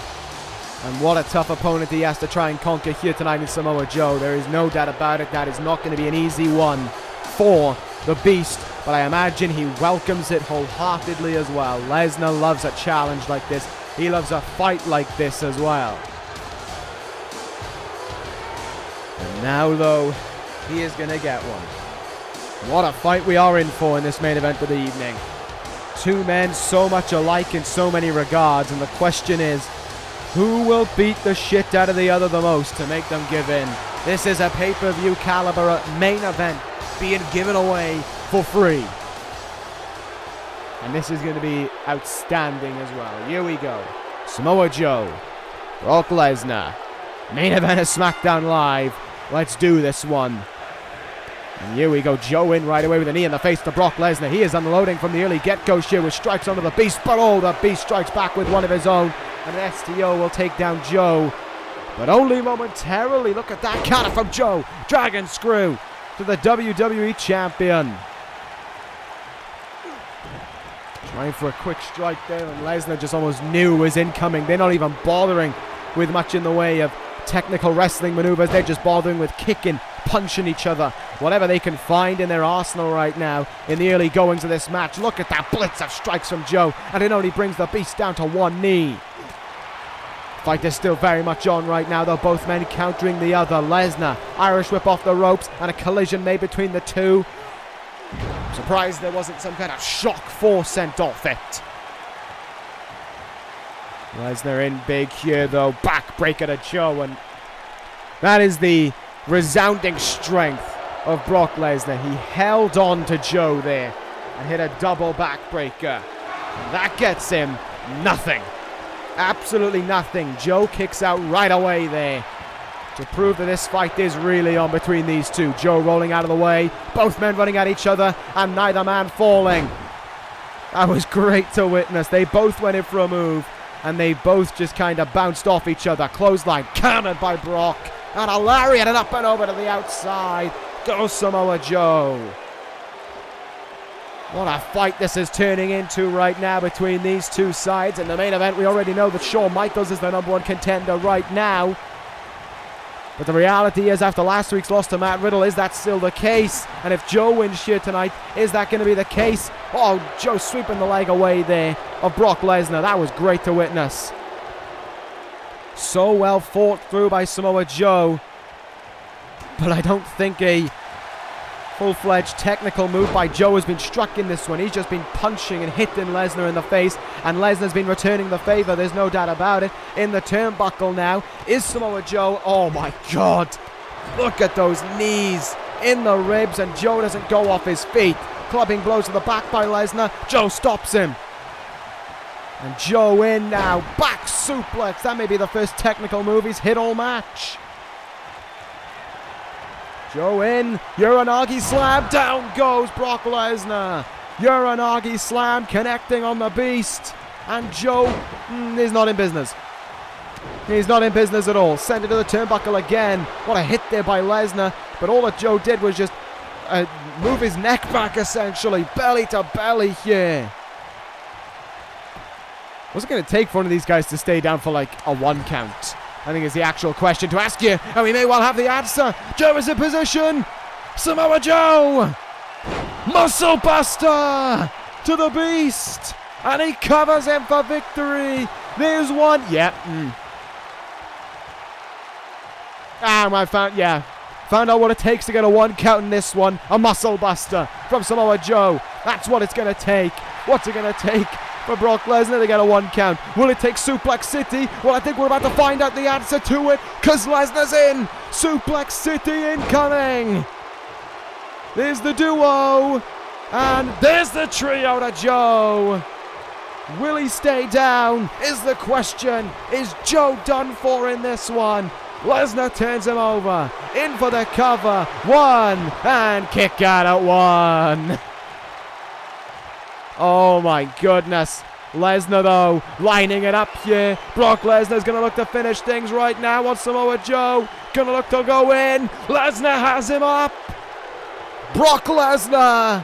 And what a tough opponent he has to try and conquer here tonight in Samoa Joe. There is no doubt about it. That is not going to be an easy one for the Beast, but I imagine he welcomes it wholeheartedly as well. Lesnar loves a challenge like this. He loves a fight like this as well. And now, though, he is going to get one. What a fight we are in for in this main event of the evening. Two men so much alike in so many regards, and the question is, who will beat the shit out of the other the most to make them give in? This is a pay-per-view caliber main event being given away for free. And this is going to be outstanding as well. Here we go. Samoa Joe, Brock Lesnar. Main event of SmackDown Live. Let's do this one. And here we go, Joe in right away with a knee in the face to Brock Lesnar. He is unloading from the early get-go here with strikes onto the Beast, but the Beast strikes back with one of his own. And an STO will take down Joe, but only momentarily. Look at that counter from Joe. Dragon Screw to the WWE Champion. Trying for a quick strike there, and Lesnar just almost knew was incoming. They're not even bothering with much in the way of technical wrestling maneuvers. They're just bothering with kicking, punching each other, whatever they can find in their arsenal right now in the early goings of this match. Look at that blitz of strikes from Joe, and it only brings the Beast down to one knee. Fight is still very much on right now, though, both men countering the other. Lesnar, Irish whip off the ropes, and a collision made between the two. I'm surprised there wasn't some kind of shock force sent off it. Lesnar in big here, though. Backbreaker to Joe, and that is the resounding strength of Brock Lesnar. He held on to Joe there and hit a double backbreaker. That gets him nothing. Absolutely nothing. Joe kicks out right away there to prove that this fight is really on between these two. Joe rolling out of the way, both men running at each other, and neither man falling. That was great to witness. They both went in for a move, and they both just kind of bounced off each other. Clothesline countered by Brock, and a lariat and up and over to the outside goes Samoa Joe. What a fight this is turning into right now between these two sides. In the main event, we already know that Shawn Michaels is the #1 contender right now. But the reality is, after last week's loss to Matt Riddle, is that still the case? And if Joe wins here tonight, is that going to be the case? Oh, Joe sweeping the leg away there of Brock Lesnar. That was great to witness. So well fought through by Samoa Joe. But I don't think a full-fledged technical move by Joe has been struck in this one. He's just been punching and hitting Lesnar in the face, and Lesnar's been returning the favor, there's no doubt about it. In the turnbuckle now is Samoa Joe. Oh my God, look at those knees in the ribs, and Joe doesn't go off his feet. Clubbing blows to the back by Lesnar. Joe stops him, and Joe in now, back suplex. That may be the first technical move he's hit all match. Joe in, Uranagi slam, down goes Brock Lesnar. Uranagi slam connecting on the Beast, and Joe is not in business. He's not in business at all. Send it to the turnbuckle again. What a hit there by Lesnar, but all that Joe did was just move his neck back essentially, belly to belly here. What's it going to take for one of these guys to stay down for like a 1 count? I think is the actual question to ask you, and we may well have the answer. Joe is in position. Samoa Joe. Muscle Buster to the Beast, and he covers him for victory. There's one. Yep. I found out what it takes to get a 1 count in this one. A Muscle Buster from Samoa Joe. That's what it's going to take. What's it going to take for Brock Lesnar to get a 1 count? Will it take Suplex City? Well, I think we're about to find out the answer to it, because Lesnar's in. Suplex City incoming. There's the duo, and there's the trio to Joe. Will he stay down is the question. Is Joe done for in this one? Lesnar turns him over, in for the cover. 1, and kick out at 1. Oh my goodness. Lesnar though, lining it up here. Brock Lesnar's going to look to finish things right now on Samoa Joe. Going to look to go in. Lesnar has him up. Brock Lesnar.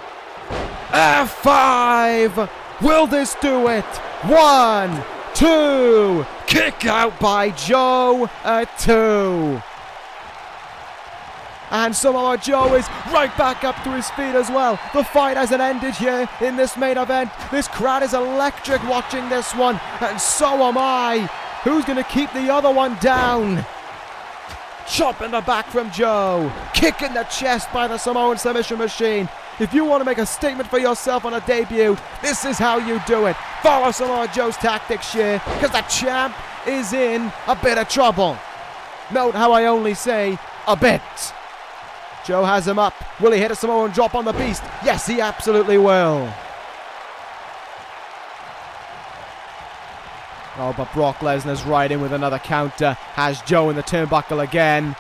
F5. Will this do it? 1, 2. Kick out by Joe at 2. And Samoa Joe is right back up to his feet as well. The fight hasn't ended here in this main event. This crowd is electric watching this one, and so am I. Who's going to keep the other one down? Chop in the back from Joe. Kick in the chest by the Samoan submission machine. If you want to make a statement for yourself on a debut, this is how you do it. Follow Samoa Joe's tactics here, because the champ is in a bit of trouble. Note how I only say a bit. Joe has him up. Will he hit a Samoan drop on the Beast? Yes, he absolutely will. Oh, but Brock Lesnar's right in with another counter. Has Joe in the turnbuckle again.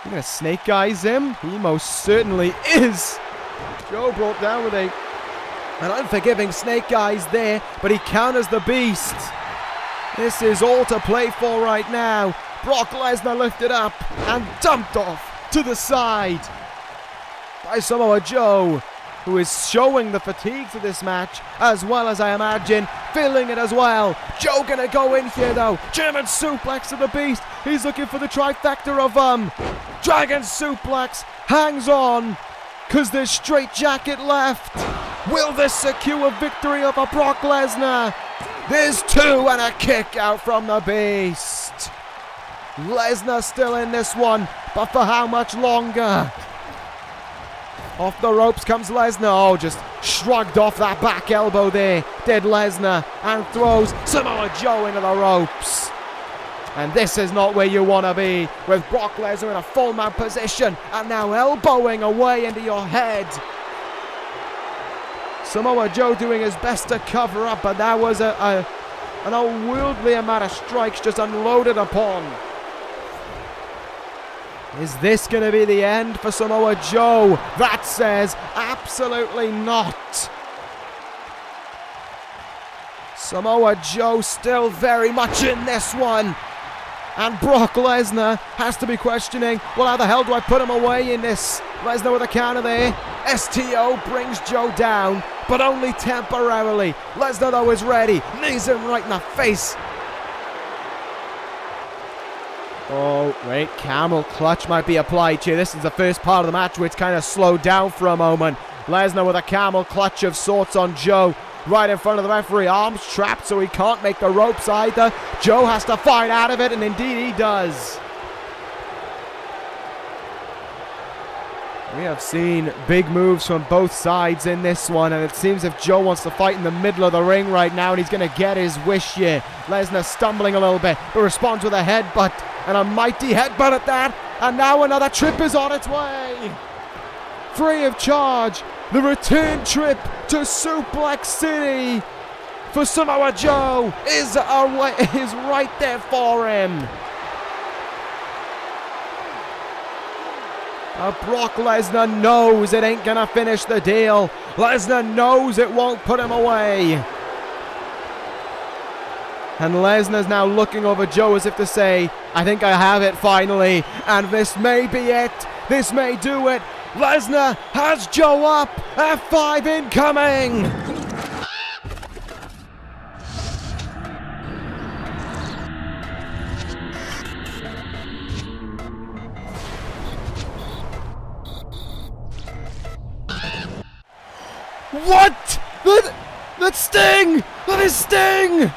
You're going to snake eyes him? He most certainly is. Joe brought down with an unforgiving snake eyes there, but he counters the beast. This is all to play for right now. Brock Lesnar lifted up and dumped off to the side by Samoa Joe, who is showing the fatigues of this match, as well as, I imagine, feeling it as well. Joe gonna go in here though. German suplex to the beast. He's looking for the trifecta of Dragon suplex. Hangs on, cause there's straight jacket left. Will this secure victory over Brock Lesnar? There's two and a kick out from the beast. Lesnar still in this one, but for how much longer? Off the ropes comes Lesnar. Oh, just shrugged off that back elbow there, did Lesnar, and throws Samoa Joe into the ropes. And this is not where you want to be, with Brock Lesnar in a full mount position and now elbowing away into your head. Samoa Joe doing his best to cover up, but that was an unwieldy amount of strikes just unloaded upon. Is this going to be the end for Samoa Joe? That says absolutely not. Samoa Joe still very much in this one. And Brock Lesnar has to be questioning, well, how the hell do I put him away in this? Lesnar with a counter there. STO brings Joe down, but only temporarily. Lesnar, though, is ready. Knees him right in the face. Oh, wait, camel clutch might be applied here. This is the first part of the match where it's kind of slowed down for a moment. Lesnar with a camel clutch of sorts on Joe. Right in front of the referee, arms trapped so he can't make the ropes either. Joe has to fight out of it, and indeed he does. We have seen big moves from both sides in this one, and it seems if Joe wants to fight in the middle of the ring right now, and he's going to get his wish here. Lesnar stumbling a little bit, but responds with a headbutt, and a mighty headbutt at that, and now another trip is on its way. Free of charge. The return trip to Suplex City for Samoa Joe is right there for him. Brock Lesnar knows it ain't gonna finish the deal. Lesnar knows it won't put him away. And Lesnar's now looking over Joe as if to say, I think I have it finally, and this may be it. This may do it. Lesnar has Joe up. F5 incoming. What? That's Sting! That is Sting!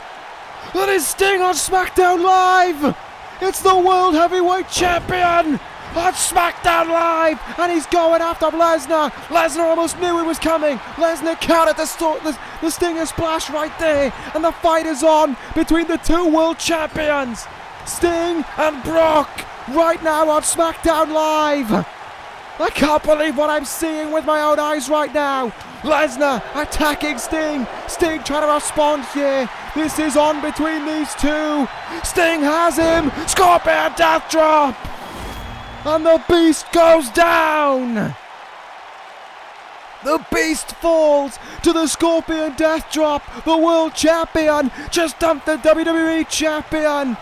That is Sting on Smackdown Live! It's the World Heavyweight Champion! On Smackdown Live, and he's going after Lesnar. Lesnar almost knew it was coming. Lesnar countered the Stinger Splash right there, and the fight is on between the two world champions, Sting and Brock, right now on Smackdown Live. I can't believe what I'm seeing with my own eyes right now. Lesnar attacking Sting. Sting trying to respond here. This is on between these two. Sting has him. Scorpion Death Drop. And the Beast goes down! The Beast falls to the Scorpion Death Drop. The World Champion just dumped the WWE Champion.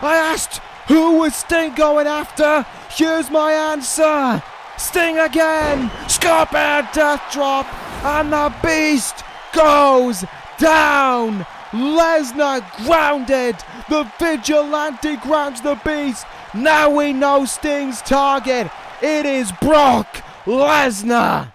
I asked, who was Sting going after? Here's my answer. Sting again. Scorpion Death Drop. And the Beast goes down. Lesnar grounded. The Vigilante grounds the Beast. Now we know Sting's target. It is Brock Lesnar.